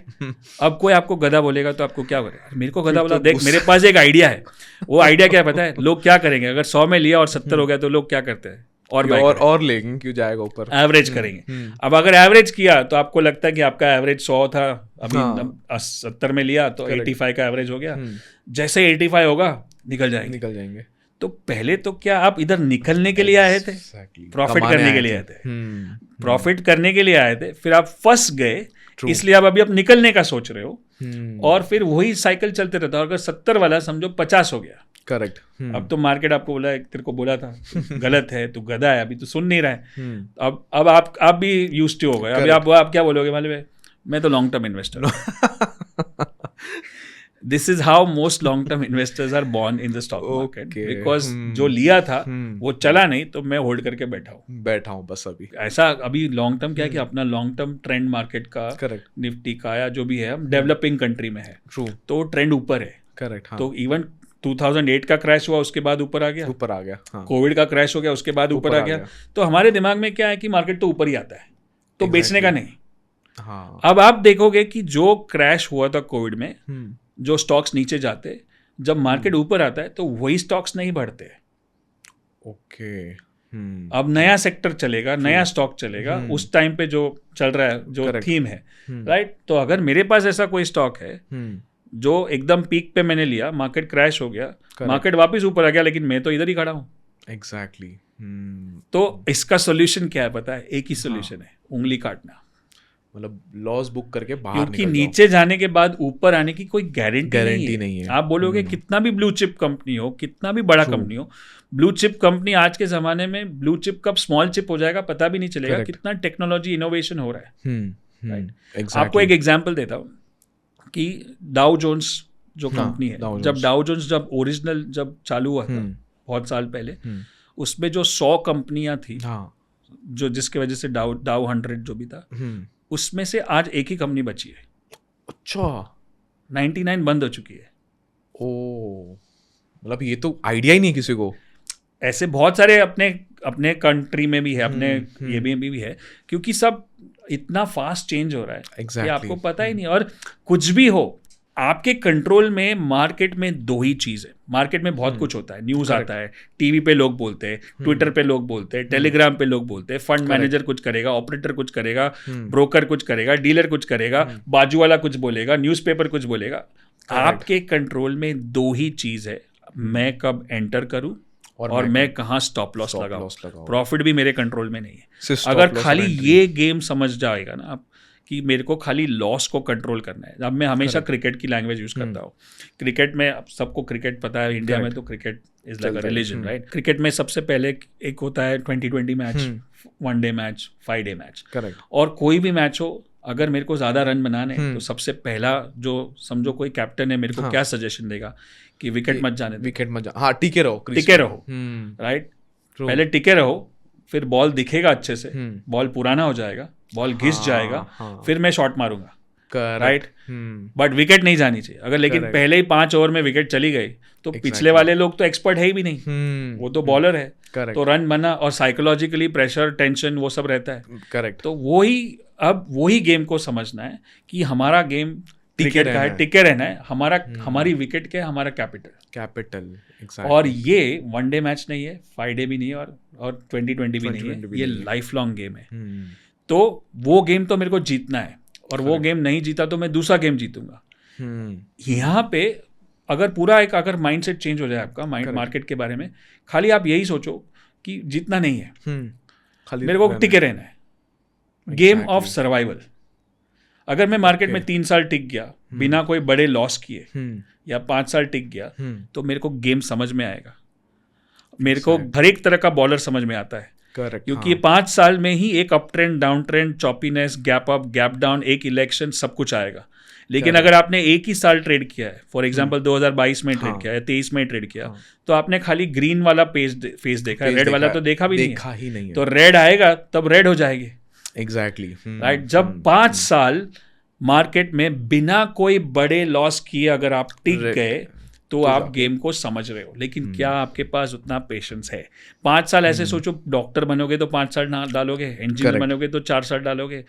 अब कोई आपको गधा बोलेगा तो आपको क्या बोलेगा? मेरे को गधा बोला, देख मेरे पास एक आइडिया है। वो आइडिया क्या पता है लोग क्या करेंगे? अगर 100 में लिया और 70 हो गया तो लोग क्या करते हैं? और लेंगे, क्यों जाएगा ऊपर, एवरेज करेंगे। अब अगर एवरेज किया तो आपको लगता है कि आपका एवरेज 100 था, अभी 70 में लिया तो 85 का एवरेज हो गया। जैसे 85 होगा निकल जाएंगे। तो पहले तो क्या आप इधर निकलने के लिए आए थे? प्रॉफिट करने के लिए आए थे, प्रॉफिट करने के लिए आए थे, फिर आप फंस गए, इसलिए आप अभी निकलने का सोच रहे हो, और फिर वही साइकिल चलते रहता है। अगर 70 वाला समझो 50 हो गया, करेक्ट, अब तो मार्केट आपको बोला, तेरे को बोला था गलत है, तू गधा है, अभी तो सुन नहीं रहा है। अब आप भी यूज्ड टू हो गए। अभी आप क्या बोलोगे? मालूम है, मैं तो लॉन्ग टर्म इन्वेस्टर हूं। This is how most long term investors are born in the stock market, because जो लिया था वो चला नहीं, तो मैं होल्ड करके बैठा हूँ बस। अभी ऐसा अभी लॉन्ग टर्म क्या है कि अपना लॉन्ग टर्म ट्रेंड मार्केट का, निफ्टी का या जो भी है, हम डेवलपिंग कंट्री में है, तो ट्रेंड ऊपर है, करेक्ट। तो इवन 2008 का क्रैश हुआ, उसके बाद ऊपर आ गया, कोविड का क्रैश हो गया, उसके बाद ऊपर आ गया। तो हमारे दिमाग में क्या है कि मार्केट तो ऊपर ही आता है, तो बेचने का नहीं। अब आप देखोगे कि जो क्रैश हुआ था कोविड में, जो स्टॉक्स नीचे जाते, जब मार्केट ऊपर आता है तो वही स्टॉक्स नहीं बढ़ते। ओके, अब नया सेक्टर चलेगा, नया स्टॉक चलेगा, उस टाइम पे जो चल रहा है, जो थीम है, राइट। तो अगर मेरे पास ऐसा कोई स्टॉक है जो एकदम पीक पे मैंने लिया, मार्केट क्रैश हो गया, मार्केट वापस ऊपर आ गया, लेकिन मैं तो इधर ही खड़ा हूँ। एग्जैक्टली। तो इसका सोल्यूशन क्या है पता है? एक ही सोल्यूशन है, उंगली काटना, मतलब लॉस बुक करके बाहर, क्योंकि नीचे जाने के बाद ऊपर आने की कोई गारंटी नहीं है। आप बोलोगे कितना भी ब्लू चिप कंपनी हो, कितना भी बड़ा कंपनी हो, ब्लू चिप कंपनी आज के जमाने में ब्लू चिप कब स्मॉल चिप हो जाएगा पता भी नहीं चलेगा। कितना टेक्नोलॉजी इनोवेशन हो रहा है, राइट। आपको एक एग्जांपल देता हूँ कि डाउ जोन्स जो कंपनी है, जब डाउ जोन्स जब ओरिजिनल जब चालू हुआ था बहुत साल पहले, उसमें जो 100 कंपनियां थी, जो जिसके वजह से डाउ 100 जो भी था, उसमें से आज एक ही कंपनी बची है। अच्छा, 99 बंद हो चुकी है। ओ, मतलब ये तो आइडिया ही नहीं किसी को। ऐसे बहुत सारे अपने कंट्री में भी है, अपने ये भी है, क्योंकि सब इतना फास्ट चेंज हो रहा है कि आपको पता ही नहीं। और कुछ भी हो, आपके कंट्रोल में मार्केट में दो ही चीज है। मार्केट में बहुत कुछ होता है, न्यूज आता है, टीवी पे लोग बोलते हैं, ट्विटर पे लोग बोलते हैं, टेलीग्राम पे लोग बोलते हैं, फंड मैनेजर कुछ करेगा, ऑपरेटर कुछ करेगा, ब्रोकर कुछ करेगा, डीलर कुछ करेगा, बाजू वाला कुछ बोलेगा, न्यूज़पेपर कुछ बोलेगा। आपके कंट्रोल में दो ही चीज है, मैं कब एंटर करूं और मैं कहाँ स्टॉप लॉस लगाऊं। प्रॉफिट भी मेरे कंट्रोल में नहीं है। अगर खाली ये गेम समझ जाएगा ना आप कि मेरे को खाली लॉस को कंट्रोल करना है। अब मैं हमेशा क्रिकेट की लैंग्वेज यूज करता हूँ। क्रिकेट में अब सबको क्रिकेट पता है, इंडिया में तो cricket is like a religion, right. Cricket में सबसे पहले एक होता है 2020 match, 1 day match, 5 day match, correct. और कोई भी मैच हो, अगर मेरे को ज़्यादा रन बनाने तो सबसे पहला जो समझो कोई कैप्टन है मेरे को क्या सजेशन देगा कि विकेट मत जाने दो, विकेट मत जा, हाँ टिके रहो, राइट। पहले टिके रहो, फिर बॉल दिखेगा अच्छे से, बॉल पुराना हो जाएगा, बॉल घिस जाएगा, फिर मैं शॉट मारूंगा, राइट। बट विकेट नहीं जानी चाहिए अगर, लेकिन पहले ही 5 ओवर में विकेट चली गई तो पिछले वाले लोग तो एक्सपर्ट है ही भी नहीं, वो तो बॉलर है, तो रन बना और साइकोलॉजिकली प्रेशर, टेंशन वो सब रहता है, करेक्ट। तो वही गेम को समझना है कि हमारा गेम क्रिकेट का है, टिके रहना है, हमारी विकेट क्या है, हमारा कैपिटल, और ये 1 डे मैच नहीं है, 5 डे भी नहीं है, और 2020 भी नहीं है, ये लाइफ लॉन्ग गेम है। तो वो गेम तो मेरे को जीतना है, और वो गेम नहीं जीता तो मैं दूसरा गेम जीतूंगा। यहाँ पे अगर माइंडसेट चेंज हो जाए आपका, मार्केट के बारे में, खाली आप यही सोचो कि जीतना नहीं है, मेरे को टिके रहना है, गेम ऑफ सर्वाइवल। अगर मैं मार्केट में 3 साल टिक गया बिना कोई बड़े लॉस किए, या 5 साल टिक गया, तो मेरे को गेम समझ में आएगा, मेरे को हर एक तरह का बॉलर समझ में आता है, क्योंकि ये 5 साल में ही एक up trend, down trend, choppiness, gap up, gap down, एक इलेक्शन, सब कुछ आएगा। लेकिन अगर आपने एक ही साल ट्रेड किया है, फॉर एग्जांपल 2022 में ट्रेड किया है, 23 में ट्रेड किया, तो आपने खाली ग्रीन वाला फेस देखा है, रेड वाला तो देखा भी नहीं है। तो रेड आएगा तब रेड हो जाएगी, एग्जैक्टली, राइट। जब 5 साल मार्केट में बिना कोई बड़े लॉस किए अगर आप टिक गए तो आप गेम को समझ रहे हो, लेकिन क्या आपके पास उतना पेशेंस है? 5 साल ऐसे सोचो, डॉक्टर बनोगे तो 5 साल डालोगे, इंजीनियर बनोगे तो 4 साल डालोगे,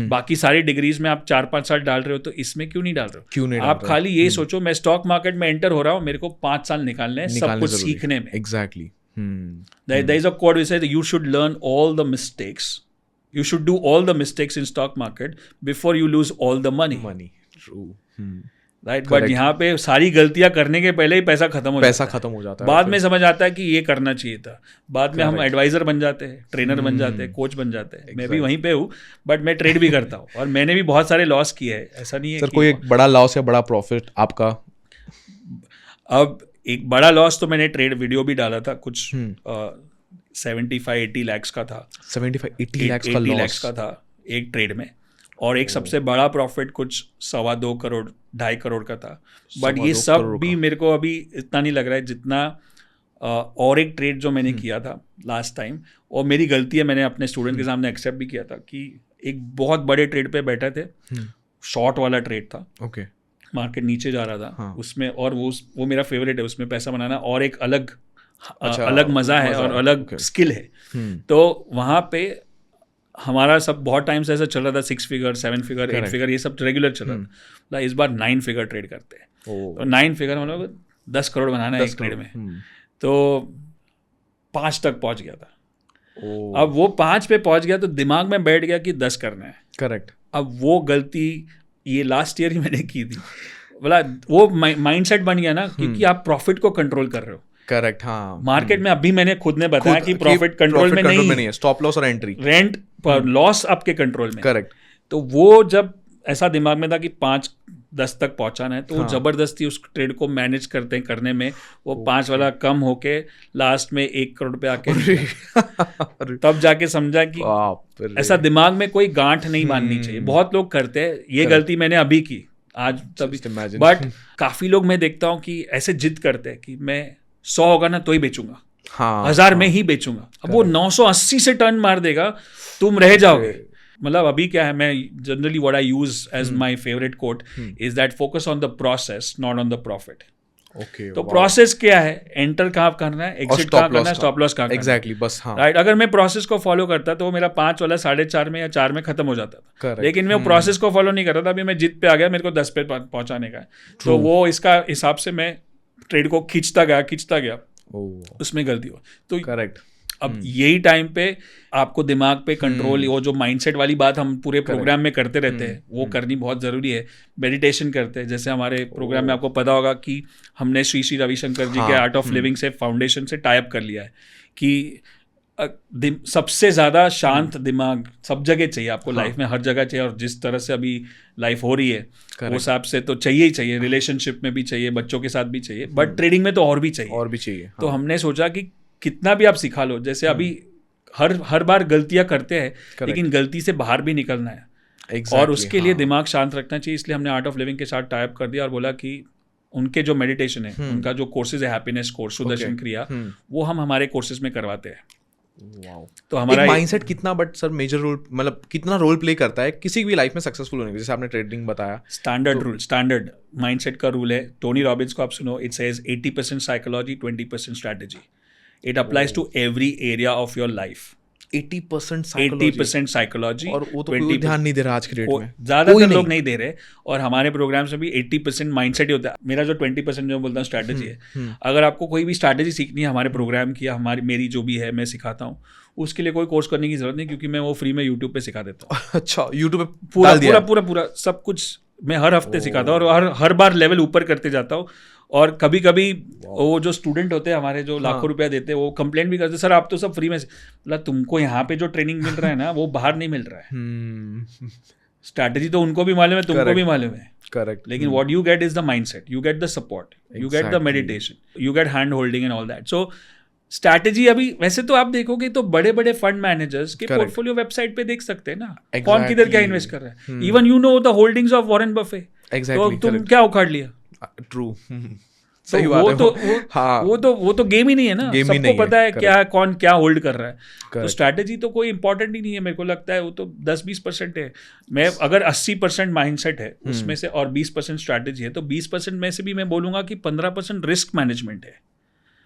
बाकी सारी डिग्रीज में आप 4-5 साल डाल रहे हो, तो इसमें क्यों नहीं डाल रहे हो? क्यों नहीं? आप खाली ये सोचो, मैं स्टॉक मार्केट में एंटर हो रहा हूँ, मेरे को 5 साल निकालने हैं सब कुछ सीखने में। Exactly. There is a quote which says you should learn all the mistakes. You should do all the mistakes in stock market before you lose all the money. True. Right. But यहाँ पे सारी गलतियां करने के पहले ही पैसा खत्म हो जाता है। बाद में समझ आता है कि ये करना चाहिए था, बाद में हम एडवाइजर बन जाते हैं, ट्रेनर बन जाते हैं, कोच बन जाते हैं। मैं भी वहीं पे हूँ, बट मैं ट्रेड भी करता हूँ, और मैंने भी बहुत सारे लॉस किए हैं, ऐसा नहीं है। सर, कोई एक बड़ा लॉस या बड़ा प्रॉफिट आपका? अब एक बड़ा लॉस तो मैंने ट्रेड वीडियो भी डाला था, कुछ 75-80 लाख का था। 75-80 लाख का था एक ट्रेड में, और एक सबसे बड़ा प्रॉफिट कुछ 2.25 करोड़ 2.5 करोड़ का था। बट ये सब भी मेरे को अभी इतना नहीं लग रहा है जितना और एक ट्रेड जो मैंने किया था लास्ट टाइम, और मेरी गलती है, मैंने अपने स्टूडेंट के सामने एक्सेप्ट भी किया था कि एक बहुत बड़े ट्रेड पे बैठे थे, शॉर्ट वाला ट्रेड था, ओके, मार्केट नीचे जा रहा था उसमें, और वो मेरा फेवरेट है, उसमें पैसा बनाना, और एक अलग मज़ा है और अलग स्किल है। तो वहाँ पे हमारा सब बहुत टाइम से ऐसा चल रहा था, 6 फिगर 7 फिगर 8 फिगर ये सब रेगुलर चल रहा था। इस बार 9 फिगर ट्रेड करते हैं, तो 9 फिगर मतलब 10 करोड़ बनाना है एक ट्रेड में, तो 5 तक पहुंच गया था। अब वो 5 पे पहुंच गया तो दिमाग में बैठ गया कि 10 करना है। करेक्ट। अब वो गलती ये लास्ट ईयर ही मैंने की थी, बोला वो माइंडसेट बन गया ना, क्योंकि आप प्रॉफिट को कंट्रोल कर रहे हो। करेक्ट, हाँ। मार्केट में अभी मैंने खुद ने बताया कि प्रॉफिट कंट्रोल में नहीं है, स्टॉप लॉस और एंट्री, रेंट पर लॉस आपके कंट्रोल में। करेक्ट। तो वो जब ऐसा दिमाग में था कि 5-10 तक पहुंचाना है, तो वो जबरदस्ती उस ट्रेड को मैनेज करने में वो 5 वाला कम होके लास्ट में 1 करोड़ पे आके तब जाके समझा कि ऐसा दिमाग में कोई गांठ नहीं बांधनी चाहिए। बहुत लोग करते हैं, ये गलती मैंने अभी की आज तभी, बट काफी लोग मैं देखता हूँ कि ऐसे जिद करते हैं कि मैं 100 होगा ना तो ही बेचूंगा, 1000 में ही बेचूंगा। अब वो 980 से टर्न मार देगा, तुम रह जाओगे। मतलब अभी क्या है, मैं generally what I use as my favourite quote is that focus on the process not on the profit. Okay, तो प्रोसेस क्या है, एंटर कहाँ करना है, एग्जिट कहाँ करना है, स्टॉप लॉस कहाँ करना है। एग्जैक्टली, बस हाँ, राइट। अगर मैं प्रोसेस को फॉलो करता तो मेरा 5 वाला 4.5 में या 4 में खत्म हो जाता था, लेकिन मैं प्रोसेस को फॉलो नहीं कर रहा था। अभी मैं जिद पे आ गया, मेरे को 10 पे पहुंचाने का है, तो वो इसका हिसाब से मैं ट्रेड को खींचता गया, उसमें गलती हो। तो करेक्ट। अब यही टाइम पे आपको दिमाग पे कंट्रोल, वो जो माइंडसेट वाली बात हम पूरे प्रोग्राम में करते रहते हैं, वो करनी बहुत ज़रूरी है। मेडिटेशन करते हैं, जैसे हमारे प्रोग्राम में आपको पता होगा कि हमने श्री रविशंकर जी के आर्ट ऑफ लिविंग से फाउंडेशन से टाई अप कर लिया है कि सबसे ज्यादा शांत दिमाग सब जगह चाहिए आपको, लाइफ में हर जगह चाहिए। और जिस तरह से अभी लाइफ हो रही है वो हिसाब से तो चाहिए ही चाहिए, रिलेशनशिप में भी चाहिए, बच्चों के साथ भी चाहिए, बट ट्रेडिंग में तो और भी चाहिए। तो हमने सोचा कि कितना भी आप सिखा लो, जैसे अभी हर बार गलतियां करते हैं लेकिन गलती से बाहर भी निकलना है और उसके लिए दिमाग शांत रखना चाहिए। इसलिए हमने आर्ट ऑफ लिविंग के साथ टाइप कर दिया और बोला कि उनके जो मेडिटेशन है, उनका जो कोर्सेज है, हैप्पीनेस कोर्स, सुदर्शन क्रिया, वो हम हमारे कोर्सेज में करवाते हैं। तो हमारा माइंडसेट कितना, बट सर मेजर रोल, मतलब कितना रोल प्ले करता है किसी भी लाइफ में सक्सेसफुल होने में? जैसे आपने ट्रेडिंग बताया, स्टैंडर्ड माइंडसेट का रूल है। टोनी रॉबिन्स को आप सुनो, it says 80% psychology, 20% strategy. It applies to every area of your life. 80% psychology और वो तो कोई ध्यान नहीं दे रहा आज के डेट में, ज्यादातर लोग नहीं दे रहे। और हमारे प्रोग्राम्स में भी 80% माइंडसेट ही होता है। मेरा जो 20% जो बोलता हूँ स्ट्रैटेजी है। अगर आपको कोई भी स्ट्रैटेजी सीखनी है हमारे प्रोग्राम की, मेरी जो भी है मैं सिखाता हूँ, उसके लिए कोई कोर्स करने की जरूरत नहीं, क्योंकि मैं वो फ्री में यूट्यूब पे सिखा देता हूँ। अच्छा, यूट्यूब पे पूरा सब कुछ मैं हर हफ्ते सिखाता हूँ और हर बार लेवल ऊपर करते जाता हूँ। और कभी कभी वो जो स्टूडेंट होते हैं हमारे, जो लाखों रुपया देते हैं, वो कंप्लेंट भी करते हैं, सर आप तो सब फ्री में, मतलब तुमको यहाँ पे जो ट्रेनिंग मिल रहा है ना वो बाहर नहीं मिल रहा है। स्ट्रैटेजी तो उनको भी मालूम है, तुमको भी मालूम है, करेक्ट, लेकिन what you get is the mindset, you get the support, you get the meditation, you get hand holding and all that. So strategy अभी वैसे तो आप देखोगे तो बड़े बड़े फंड मैनेजर्स के पोर्टफोलियो वेबसाइट पे देख सकते हैं ना, कौन किधर क्या इन्वेस्ट कर रहा है। Even you know the holdings of Warren Buffett, तो तुम क्या उखाड़ लिया? ट्रू, सही बात है। वो तो गेम ही नहीं है ना, सबको पता है क्या कौन क्या होल्ड कर रहा है। तो स्ट्रैटेजी तो कोई इंपॉर्टेंट ही नहीं है, मेरे को लगता है वो तो 10-20% है। मैं अगर 80% माइंडसेट है उसमें से और 20% स्ट्रैटेजी है, तो 20% में से भी मैं बोलूंगा कि 15% रिस्क मैनेजमेंट है।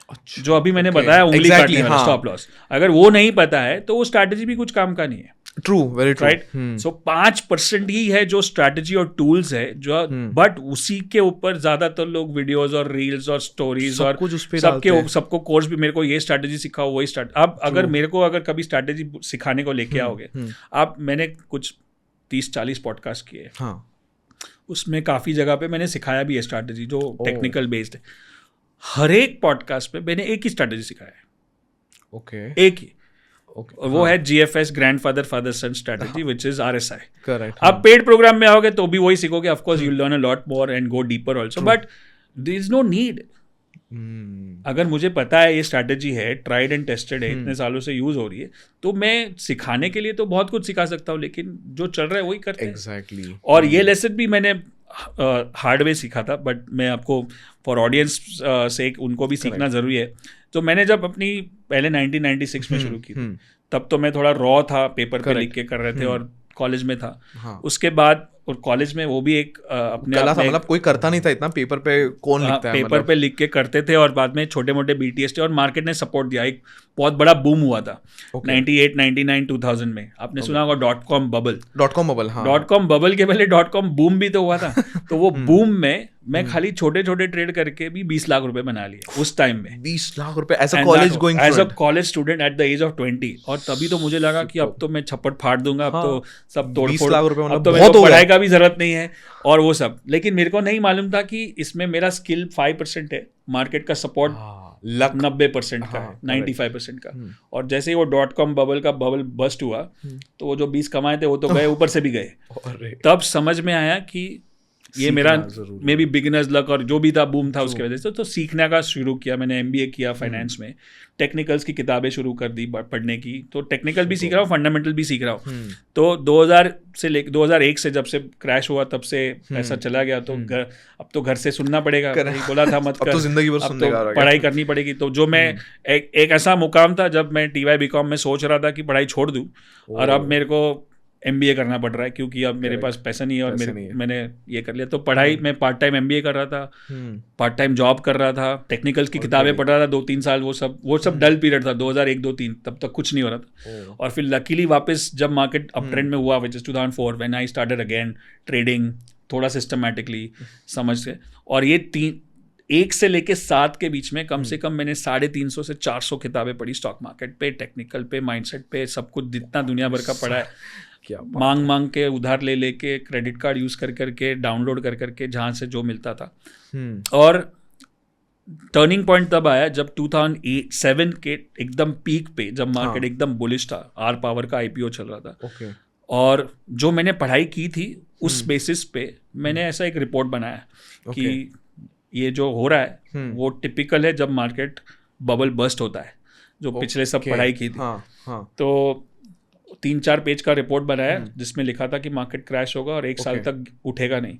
अच्छा, जो अभी मैंने बताया उंगली काटने वाला स्टॉप लॉस, अगर वो नहीं पता है तो वो स्ट्रैटेजी भी कुछ काम का नहीं है। True, very true, right. So 5% ही है जो स्ट्रैटेजी और टूल्स है जो, बट उसी के ऊपर ज्यादातर लोग वीडियोस और रील्स और स्टोरीज और सबको कोर्स भी, मेरे को ये स्ट्रैटेजी सिखाओ, वही स्ट्रैटेजी। अब अगर मेरे को अगर कभी स्ट्रैटेजी सिखाने को लेके आओगे आप, मैंने कुछ 30-40 पॉडकास्ट किए, उसमें काफी जगह पे मैंने सिखाया भी है स्ट्रैटेजी जो टेक्निकल बेस्ड है। हर एक पॉडकास्ट में मैंने एक ही स्ट्रैटेजी सिखाया है, एक ही, और वो है GFS, grandfather father son strategy, which is RSI। Correct. आप पेड प्रोग्राम में आओगे तो भी वही सीखोगे, of course you will learn a lot more and go deeper also, but there is no need. अगर मुझे पता है ये स्ट्रैटेजी है, ट्राइड एंड टेस्टेड है, इतने सालों से यूज हो रही है, तो मैं सिखाने के लिए तो बहुत कुछ सिखा सकता हूँ, लेकिन जो चल रहा है वही करते हैं। एग्जैक्टली। और ये लेसन भी मैंने हार्ड वे सीखा था, बट मैं आपको फॉर ऑडियंस से उनको भी सीखना जरूरी है। तो मैंने जब अपनी पहले 1996 में शुरू की थी, तब तो मैं थोड़ा रॉ था, पेपर पे लिख के कर रहे थे और कॉलेज में था। उसके बाद और कॉलेज में वो भी एक अपने कला था, मतलब कोई करता नहीं था इतना, पेपर पे कौन लिखता है, पेपर पे लिख के करते थे। और बाद में छोटे मोटे BTS थे और मार्केट ने सपोर्ट दिया, एक बहुत बड़ा बूम हुआ था 98, 99, 2000 में। आपने सुना होगा .com बबल। .com बबल के पहले .com बूम भी तो हुआ था। तो वो बूम में मैं खाली छोटे छोटे ट्रेड करके भी 20 लाख रुपए बना लिए उस टाइम में। 20 लाख रुपए as a college going as a college student at the age of 20। और तभी तो मुझे लगा कि अब तो मैं छप्पड़ फाड़ दूंगा, अब तो सब तोड़ फोड़, अब तो मेरे को पढ़ाई का भी जरूरत नहीं है और वो सब। लेकिन मेरे को नहीं मालूम था कि इसमें मेरा स्किल 5% है, मार्केट का सपोर्ट 90% का है, 95% का। और जैसे ही वो .com बबल का बबल बस्ट हुआ तो वो जो 20 कमाए थे वो तो गए, ऊपर से भी गए। तब समझ में आया कि ये मेरा मे बी बिगिनर्स लक और जो भी था बूम था उसके वजह से। तो सीखने का शुरू किया मैंने, MBA किया फाइनेंस में, टेक्निकल्स की किताबें शुरू कर दी पढ़ने की। तो टेक्निकल भी सीख रहा हूँ, फंडामेंटल भी सीख रहा हूँ। तो 2001 से जब से क्रैश हुआ तब से पैसा चला गया, तो अब तो घर से सुनना पड़ेगा, बोला था मत कर, अब तो जिंदगी भर अब तो पढ़ाई करनी पड़ेगी। तो जो मैं एक ऐसा मुकाम था जब मैं TY BCom में सोच रहा था कि पढ़ाई छोड़ दूँ, और अब मेरे को MBA करना पड़ रहा है क्योंकि अब मेरे पास पैसा नहीं है और मैंने ये कर लिया। तो पढ़ाई में पार्ट टाइम MBA कर रहा था, पार्ट टाइम जॉब कर रहा था, टेक्निकल्स की किताबें पढ़ रहा था 2-3 साल। वो सब डल पीरियड था 2001, 2003, तब तक कुछ नहीं हो रहा था। और फिर लकीली वापस जब मार्केट अप ट्रेंड में हुआ, which is 2004, when I started again trading थोड़ा सिस्टमैटिकली समझ के। और ये 1 से लेके 7 के बीच में कम से कम मैंने 350 से 400 किताबें पढ़ी, स्टॉक मार्केट पे, टेक्निकल पे, माइंडसेट पे, सब कुछ जितना दुनिया भर का पढ़ा है। मांग के, उधार ले लेके, क्रेडिट कार्ड यूज कर करके, डाउनलोड कर करके, जहां से जो मिलता था। और टर्निंग पॉइंट तब आया जब 2007 के एकदम पीक पे, जब मार्केट एकदम बुलिश था, आर पावर का आईपीओ चल रहा था। ओके। और जो मैंने पढ़ाई की थी उस बेसिस पे मैंने ऐसा एक रिपोर्ट बनाया कि ये जो हो रहा है वो टिपिकल है जब मार्केट बबल बस्ट होता है, जो पिछले सब पढ़ाई की थी। तो 3-4 पेज का रिपोर्ट बनाया जिसमें लिखा था कि मार्केट क्रैश होगा और 1 साल तक उठेगा नहीं।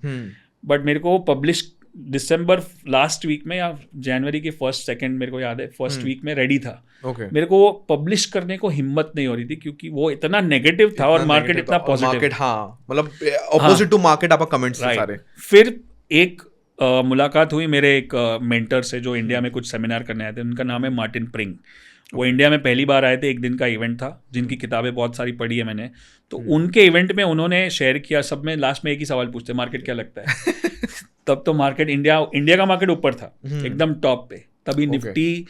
बट मेरे को पब्लिश दिसंबर लास्ट वीक में या जनवरी के फर्स्ट सेकंड, मेरे को याद है फर्स्ट वीक में रेडी था। मेरे को वो पब्लिश करने को हिम्मत नहीं हो रही थी क्योंकि वो इतना नेगेटिव था और मार्केट इतना पॉजिटिव। मतलब ऑपोजिट टू मार्केट आपका कमेंट्स थे सारे। फिर एक मुलाकात हुई मेरे एक मेंटर से जो इंडिया में कुछ सेमिनार करने आए थे। उनका नाम है मार्टिन प्रिंग। वो इंडिया में पहली बार आए थे, 1 दिन का इवेंट था, जिनकी किताबें बहुत सारी पढ़ी है मैंने। तो उनके इवेंट में उन्होंने शेयर किया, सब में लास्ट में एक ही सवाल पूछते, मार्केट क्या लगता है? तब तो मार्केट इंडिया का मार्केट ऊपर था, एकदम टॉप पे। तभी निफ्टी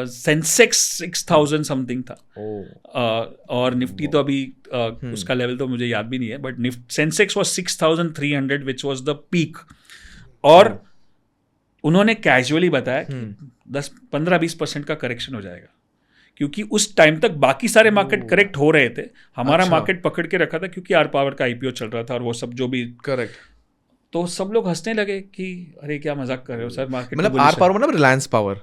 सेंसेक्स 6000 समथिंग था। और निफ्टी तो अभी उसका लेवल तो मुझे याद भी नहीं है, but Sensex was 6300 which was the peak. और उन्होंने कैजुअली बताया कि 10-15-20% का करेक्शन हो जाएगा, क्योंकि उस टाइम तक बाकी सारे मार्केट करेक्ट हो रहे थे, हमारा मार्केट पकड़ के रखा था क्योंकि आर पावर का आईपीओ चल रहा था और वो सब जो भी करेक्ट। तो सब लोग हंसने लगे कि अरे क्या मजाक कर रहे हो सर, मार्केट मतलब आर पावर मतलब Reliance power,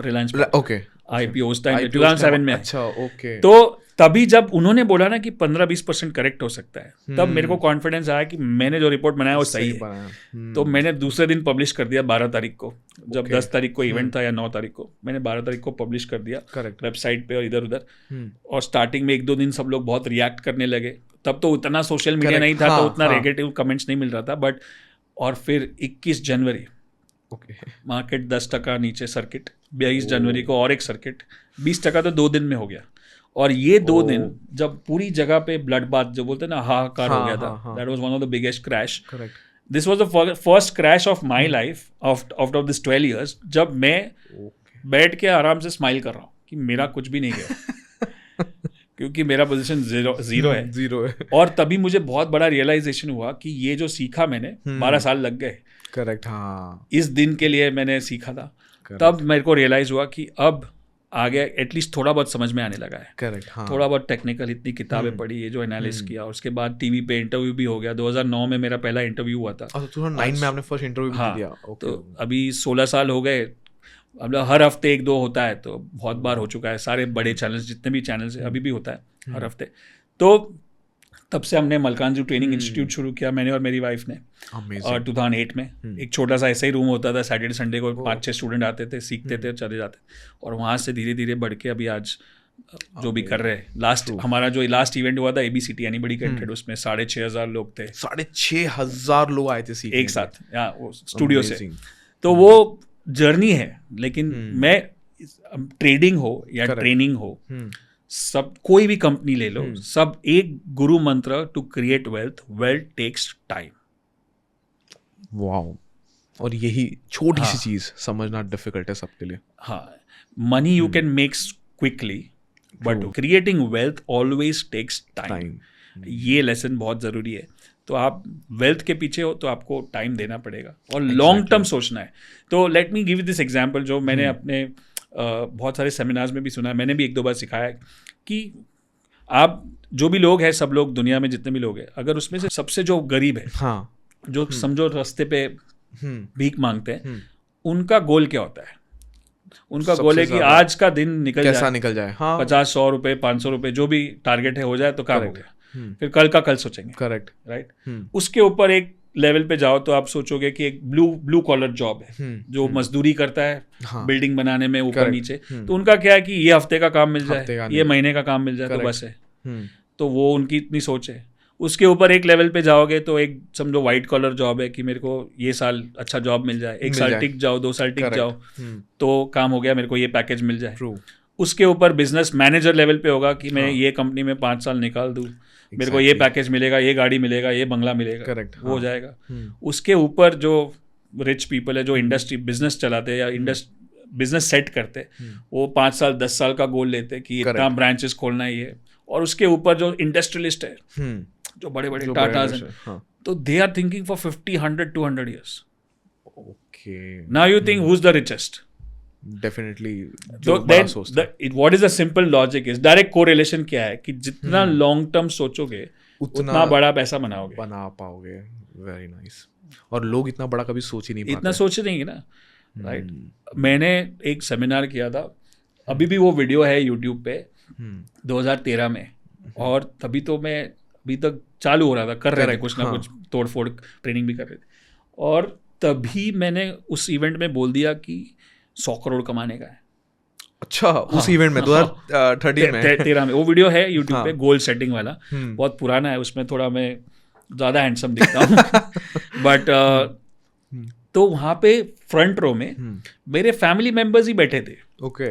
Reliance okay IPO उस टाइम 2007 में। अच्छा, ओके। तो तभी जब उन्होंने बोला ना कि 15-20% करेक्ट हो सकता है, तब मेरे को कॉन्फिडेंस आया कि मैंने जो रिपोर्ट बनाया वो सही है। तो मैंने दूसरे दिन पब्लिश कर दिया 12 तारीख को, जब 10 तारीख को इवेंट था या 9 तारीख को, मैंने 12 तारीख को पब्लिश कर दिया वेबसाइट पे और इधर उधर। और स्टार्टिंग में 1-2 दिन सब लोग बहुत रिएक्ट करने लगे। तब तो उतना सोशल मीडिया नहीं था, तो उतना नेगेटिव कमेंट्स नहीं मिल रहा था। बट और फिर 21 जनवरी मार्केट 10% नीचे सर्किट, 22 जनवरी को और एक सर्किट, 20% तो 2 दिन में हो गया। और ये 2 दिन जब पूरी जगह पे ब्लड बाथ जो बोलते हैं ना, हाहाकार हो गया था। That was one of the biggest crash. This was the first crash of my life after this 12 years, जब मैं बैठ के आराम से स्माइल कर रहा हूँ कि मेरा कुछ भी नहीं गया क्योंकि मेरा पोजीशन जीरो है। और तभी मुझे बहुत बड़ा रियलाइजेशन हुआ कि ये जो सीखा मैंने 12 साल लग गए। करेक्ट, हाँ। इस दिन के लिए मैंने सीखा था। तब मेरे को रियलाइज हुआ कि अब आगे एटलीस्ट थोड़ा बहुत समझ में आने लगा है। करेक्ट, हाँ। थोड़ा बहुत टेक्निकल, इतनी किताबें पढ़ी, ये जो एनालिसिस किया, उसके बाद टीवी पे इंटरव्यू भी हो गया। 2009 में मेरा पहला इंटरव्यू हुआ था। 2009 में आपने फर्स्ट इंटरव्यू भी दिया? तो अभी 16 साल हो गए। अब हर हफ्ते 1-2 होता है, तो बहुत बार हो चुका है। सारे बड़े चैनल्स, जितने भी चैनल्स है, अभी भी होता है हर हफ्ते। तो तब से हमने मलकानगिरी ट्रेनिंग इंस्टीट्यूट शुरू किया, मैंने और मेरी वाइफ ने। और 2008 में एक छोटा सा ऐसा ही रूम होता था, सैटरडे संडे को 5-6 स्टूडेंट आते थे, सीखते थे, चले जाते। और वहाँ से धीरे धीरे बढ़ के अभी आज जो भी कर रहे हैं। हमारा जो लास्ट इवेंट हुआ था ABCT, एनीबडी कैन, उसमें 6500 लोग थे। 6500 लोग आए थे सीखने एक साथ स्टूडियो से। तो वो जर्नी है। लेकिन मैं ट्रेडिंग हो या ट्रेनिंग हो, सब कोई भी कंपनी ले लो, सब एक गुरु मंत्र to create wealth takes time. Wow. और यही छोटी सी चीज समझना डिफिकल्ट है सबके लिए। हाँ, money you can make quickly, but creating wealth always takes time. ये लेसन बहुत जरूरी है। तो आप वेल्थ के पीछे हो तो आपको टाइम देना पड़ेगा और लॉन्ग टर्म सोचना है। तो let me give this example, जो मैंने अपने बहुत सारे सेमिनार्स में भी सुना है, मैंने भी 1-2 बार सिखाया है कि आप जो भी लोग हैं, सब लोग दुनिया में जितने भी लोग हैं, अगर उसमें से सबसे जो गरीब है, जो समझो रास्ते पे भीख मांगते हैं, उनका गोल क्या होता है? उनका गोल है कि आज का दिन निकल जाए, 50-100 रुपए, 500 रुपए, जो भी टारगेट है हो जाए तो काम हो गया। फिर कल का कल सोचेंगे। Correct, right. उसके ऊपर एक लेवल पे जाओ तो आप सोचोगे कि एक ब्लू कॉलर जॉब है, जो मजदूरी करता है बिल्डिंग बनाने में ऊपर नीचे। तो उनका क्या है कि ये हफ्ते का काम मिल जाए, ये महीने का काम मिल जाए, तो बस है। तो वो उनकी इतनी सोच है। उसके ऊपर एक लेवल पे जाओगे तो एक समझो वाइट कॉलर जॉब है कि मेरे को ये साल अच्छा जॉब मिल जाए, 1 साल टिक जाओ, 2 साल टिक जाओ, तो काम हो गया, मेरे को ये पैकेज मिल जाए। उसके ऊपर बिजनेस मैनेजर लेवल पे होगा कि मैं ये कंपनी में 5 साल निकाल दूँ, मेरे को ये पैकेज मिलेगा, ये गाड़ी मिलेगा, ये बंगला मिलेगा, वो हो जाएगा। उसके ऊपर जो रिच पीपल है, जो इंडस्ट्री बिजनेस चलाते हैं या बिजनेस सेट करते हैं, वो 5 साल 10 साल का गोल लेते हैं कि इतना ब्रांचेस खोलना ही है। और उसके ऊपर जो इंडस्ट्रियलिस्ट है, जो बड़े बड़े टाटाज हैं, तो they are thinking for 50, 100, 200 years। Okay, now you think who is the richest. Definitely तो जो बड़ा सोचता है what is the simple logic is direct correlation क्या है कि जितना लॉन्ग टर्म सोचोगे उतना बड़ा पैसा बनाओगे, बना पाओगे. Very nice. और लोग इतना बड़ा कभी सोच ही नहीं पाते. इतना सोचे नहीं ना, राइट. मैंने एक सेमिनार किया था, अभी भी वो वीडियो है यूट्यूब पे, 2013 में. और तभी तो मैं अभी तक चालू हो रहा था, कर रहे थे कुछ ना कुछ तोड़ फोड़, ट्रेनिंग भी कर रहे थे. और तभी मैंने उस इवेंट में बोल दिया कि 100 करोड़ कमाने का है. अच्छा, उस इवेंट में 2013 में 13 में वो वीडियो है यूट्यूब पे, गोल सेटिंग वाला. बहुत पुराना है, उसमें थोड़ा मैं ज़्यादा हैंडसम दिखता हूँ. बट तो वहाँ पे फ्रंट रो में मेरे फैमिली मेंबर्स ही बैठे थे. ओके.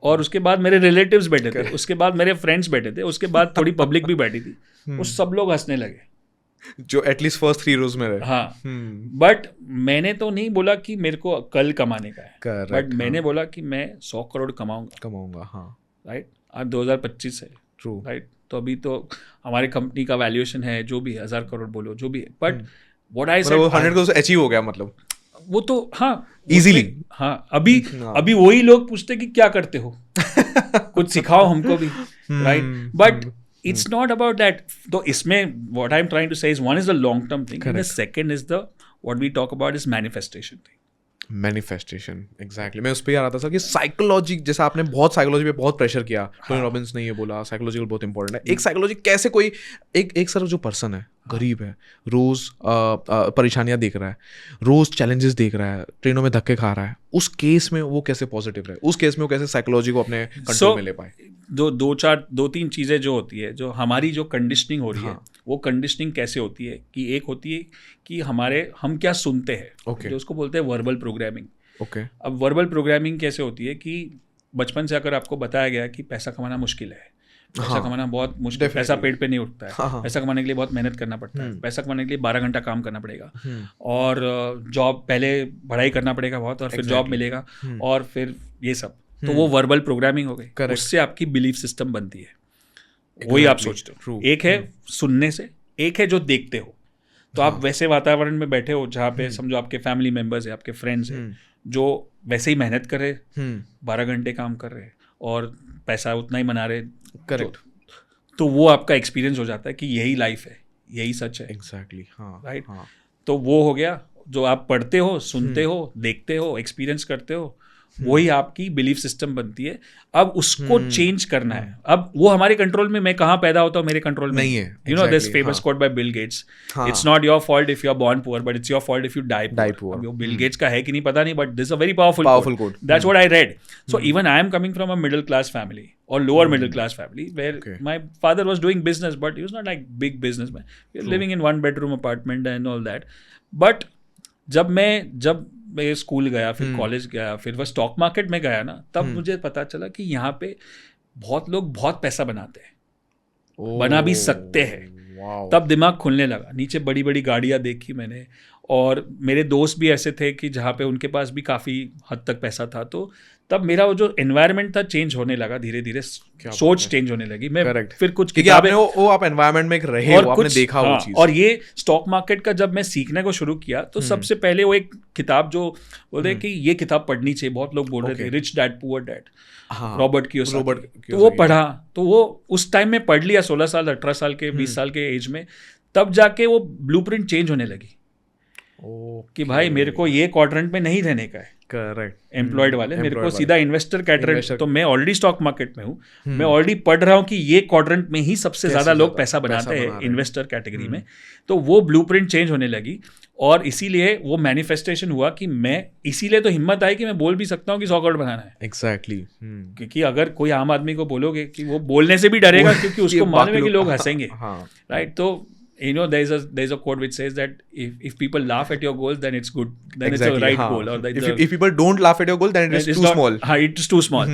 और उसके बाद मेरे रिलेटिव्स बैठे थे, उसके बाद मेरे फ्रेंड्स बैठे थे, उसके बाद थोड़ी पब्लिक भी बैठी थी. वो सब लोग हंसने लगे जो एटलीस्ट फर्स्ट 3 रोज में रहे. हाँ. बट मैंने तो नहीं बोला कि मेरे को कल कमाने का है, बट मैंने बोला कि मैं 100 करोड़ कमाऊंगा. हाँ, राइट. आज 2025 है. ट्रू. राइट. तो अभी तो हमारी कंपनी का वैल्यूएशन है जो भी 1000 करोड़ बोलो जो भी है, but what I said 100 crore achieve हो गया, मतलब वो तो हाँ इजीली. हाँ. अभी वही लोग पूछते कि क्या करते हो, कुछ सिखाओ हमको भी. Right. But it's not about that. तो इसमें what I'm trying to say is one is the long term thing, and the second is the what we talk about is manifestation thing. Manifestation, exactly. मैं उस पर आ रहा था sir कि psychology, जैसे आपने बहुत साइकोलॉजी पे बहुत प्रेशर किया, टोनी रॉबिन्स ने ये बोला साइकोलॉजिकल बहुत इंपॉर्टेंट है. एक साइकोलॉजी कैसे कोई एक सर जो पर्सन है, गरीब है, रोज परेशानियां देख रहा है, रोज चैलेंजेस देख रहा है, ट्रेनों में धक्के खा रहा है, उस केस में वो कैसे पॉजिटिव रहे, उस केस में वो कैसे साइकोलॉजी को अपने कंट्रोल में ले पाए. दो तीन चीज़ें जो होती है, जो हमारी जो कंडीशनिंग हो रही है, वो कंडीशनिंग कैसे होती है कि एक होती है कि हम क्या सुनते हैं, जो उसको बोलते हैं वर्बल प्रोग्रामिंग. अब वर्बल प्रोग्रामिंग कैसे होती है कि बचपन से अगर आपको बताया गया कि पैसा कमाना मुश्किल है, पैसा कमाना बहुत मुश्किल, पैसा पेट पे नहीं उठता है, पैसा कमाने के लिए बहुत मेहनत करना पड़ता है, पैसा कमाने के लिए 12 घंटा काम करना पड़ेगा, और जॉब पहले पढ़ाई करना पड़ेगा बहुत, और फिर जॉब मिलेगा, और फिर ये सब. तो वो वर्बल प्रोग्रामिंग हो गई. उससे आपकी बिलीफ सिस्टम बनती है, वही आप सोचते हो. एक है सुनने से, एक है जो देखते हो. तो आप वैसे वातावरण में बैठे हो जहाँ पे समझो आपके फैमिली मेंबर्स है, आपके फ्रेंड्स हैं, जो वैसे ही मेहनत कर रहे, 12 घंटे काम कर रहे और पैसा उतना ही बना रहे. करेक्ट. तो वो आपका एक्सपीरियंस हो जाता है कि यही लाइफ है, यही सच है. एग्जैक्टली. हाँ. राइट. तो वो हो गया जो आप पढ़ते हो, सुनते हो, देखते हो, एक्सपीरियंस करते हो, वही आपकी बिलीफ सिस्टम बनती है. अब उसको चेंज करना है. अब वो हमारे कंट्रोल में, मैं कहाँ पैदा होता हूँ मेरे कंट्रोल में नहीं है. You know this famous quote by Bill Gates, it's not your fault if you are born poor, but it's your fault if you die poor. वो बिल गेट्स का है कि नहीं पता नहीं, but this is a very powerful quote. That's what I read. So even I am coming from a middle class family or lower middle class family where my father was doing business, but he was not like big businessman. We were living in 1 bedroom apartment and all that. But जब मैं school गया, फिर college गया, फिर वह stock market में गया ना, तब मुझे पता चला कि यहाँ पे बहुत लोग बहुत पैसा बनाते हैं, बना भी सकते हैं. तब दिमाग खुलने लगा. नीचे बड़ी बड़ी गाड़ियाँ देखी मैंने, और मेरे दोस्त भी ऐसे थे कि जहाँ पे उनके पास भी काफ़ी हद तक पैसा था. तो तब मेरा वो जो एनवायरनमेंट था चेंज होने लगा, धीरे धीरे सोच चेंज होने लगी. मैं फिर कुछ किताबें, वो आप एनवायरनमेंट में रहे, और आपने देखा वो चीज. और ये स्टॉक मार्केट का जब मैं सीखने को शुरू किया, तो सबसे पहले वो एक किताब जो बोलते हैं कि ये किताब पढ़नी चाहिए, बहुत लोग बोल रहे थे, rich dad poor dad, Robert Kiyosaki. तो वो पढ़ा, तो वो उस टाइम में पढ़ लिया, 16 साल 18 साल के 20 साल के एज में. तब जाके वो ब्लूप्रिंट चेंज होने लगी कि भाई मेरे को ये क्वाड्रेंट में नहीं रहने का है. करेक्ट. एम्प्लॉयड वाले, मेरे को सीधा इन्वेस्टर कैटरेंट. तो मैं ऑलरेडी स्टॉक मार्केट में हूँ, मैं ऑलरेडी पढ़ रहा हूँ कि ये क्वाड्रेंट में ही सबसे ज्यादा लोग पैसा बनाते हैं इन्वेस्टर कैटेगरी में. तो वो ब्लूप्रिंट चेंज होने लगी, और इसीलिए वो मैनिफेस्टेशन हुआ कि मैं, इसीलिए तो हिम्मत आई कि मैं बोल भी सकता हूँ कि 100 करोड़ बनाना है. एग्जैक्टली. क्योंकि अगर कोई आम आदमी को बोलोगे कि वो बोलने से भी डरेगा, क्योंकि उसको मालूम है कि लोग हंसेंगे. राइट. तो you know there's a quote which says that if people laugh at your goals, then it's good, then it's a right goal, or if people don't laugh at your goal, then it is too small. It's too small.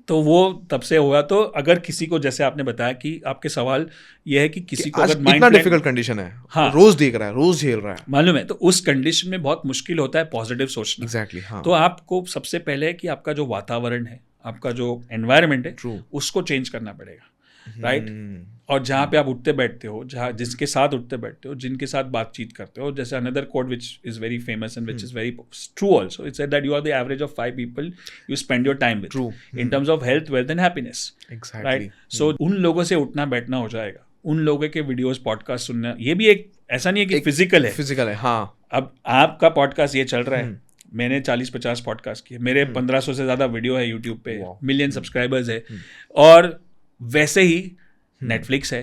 तो वो तब से हुआ. तो अगर किसी को, जैसे आपने बताया कि आपके सवाल ये है कि किसी को अगर इतना डिफिकल्ट कंडीशन है, रोज देख रहा है, रोज झेल रहा है, मालूम है, तो उस कंडीशन में बहुत मुश्किल होता है पॉजिटिव सोचना. एग्जैक्टली. तो आपको सबसे पहले कि आपका जो वातावरण है, आपका जो एनवायरनमेंट है, उसको चेंज करना पड़ेगा. राइट। और जहाँ पे आप उठते बैठते हो, जहाँ जिसके साथ उठते बैठते हो, जिनके साथ बातचीत करते हो, जैसे another code which is very famous and which is very true also, it's that you are the average of 5 people you spend your time with in terms of health, wealth and happiness, right. So उन लोगों से उठना बैठना हो जाएगा, उन लोगों के वीडियोस पॉडकास्ट सुनना, ये भी एक ऐसा नहीं है कि फिजिकल है, हाँ। अब आपका पॉडकास्ट ये चल रहा है, मैंने 40-50 पॉडकास्ट किए, मेरे 1500 से ज्यादा वीडियो है यूट्यूब पे, मिलियन सब्सक्राइबर्स है, और वैसे ही नेटफ्लिक्स है,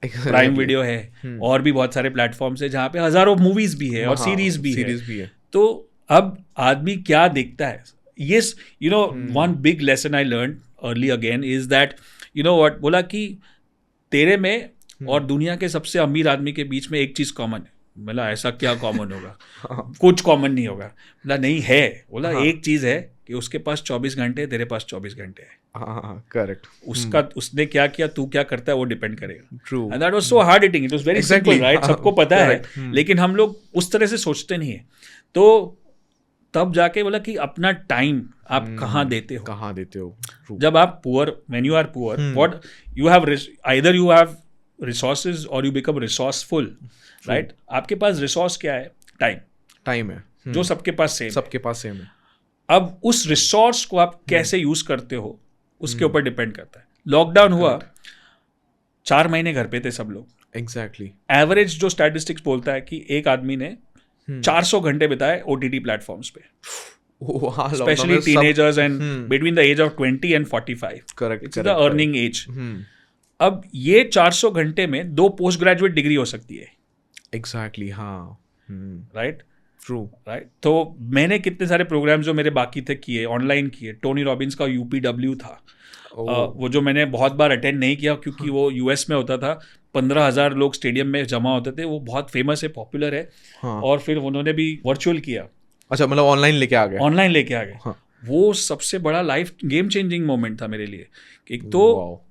प्राइम वीडियो है, और भी बहुत सारे प्लेटफॉर्म्स है जहाँ पे हजारों मूवीज भी है और सीरीज भी है। तो अब आदमी क्या देखता है? Yes, you know, one big lesson I learn early again is that, you know what, बोला कि तेरे में और दुनिया के सबसे अमीर आदमी के बीच में एक चीज कॉमन है। बोला ऐसा क्या कॉमन होगा? कुछ कॉमन नहीं होगा। बोला नहीं है। बोला एक चीज है कि उसके पास 24 घंटे, तेरे पास 24 घंटे है। करेक्ट। उसका उसने क्या किया, तू क्या करता है, वो डिपेंड करेगा। True. And that was so hard hitting, it was very simple, right? सबको पता है, लेकिन हम लोग उस तरह से सोचते नहीं है। तो तब जाके बोला कि अपना टाइम आप कहाँ देते हो? जब आप poor, when you are poor, what you have, either you have resources और यू बिकम रिसोर्सफुल, राइट? आपके पास रिसोर्स क्या है? टाइम है, जो सबके पास सेम है। अब उस रिसोर्स को आप कैसे यूज करते हो, उसके ऊपर डिपेंड करता है। लॉकडाउन हुआ, 4 महीने घर पे थे सब लोग। एग्जैक्टली। एवरेज जो स्टैटिस्टिक्स बोलता है कि एक आदमी ने 400 घंटे बिताए OTT प्लेटफॉर्म्स पे, specially teenagers and between the age of 20 and 45। Correct, it's the earning age. अब ये 400 घंटे में 2 पोस्ट ग्रेजुएट डिग्री हो सकती है। एग्जैक्टली, हाँ, राइट, ट्रू, राइट। तो मैंने कितने सारे प्रोग्राम जो मेरे बाकी थे किए, ऑनलाइन किए। टोनी रॉबिन्स का UPW था, वो जो मैंने बहुत बार अटेंड नहीं किया क्योंकि वो US में होता था। 15,000 लोग स्टेडियम में जमा होते थे। वो बहुत फेमस है, पॉपुलर है। और फिर उन्होंने भी वर्चुअल किया। अच्छा, मतलब ऑनलाइन लेके आ गए। वो सबसे बड़ा लाइफ गेम चेंजिंग मोमेंट था मेरे लिए। एक तो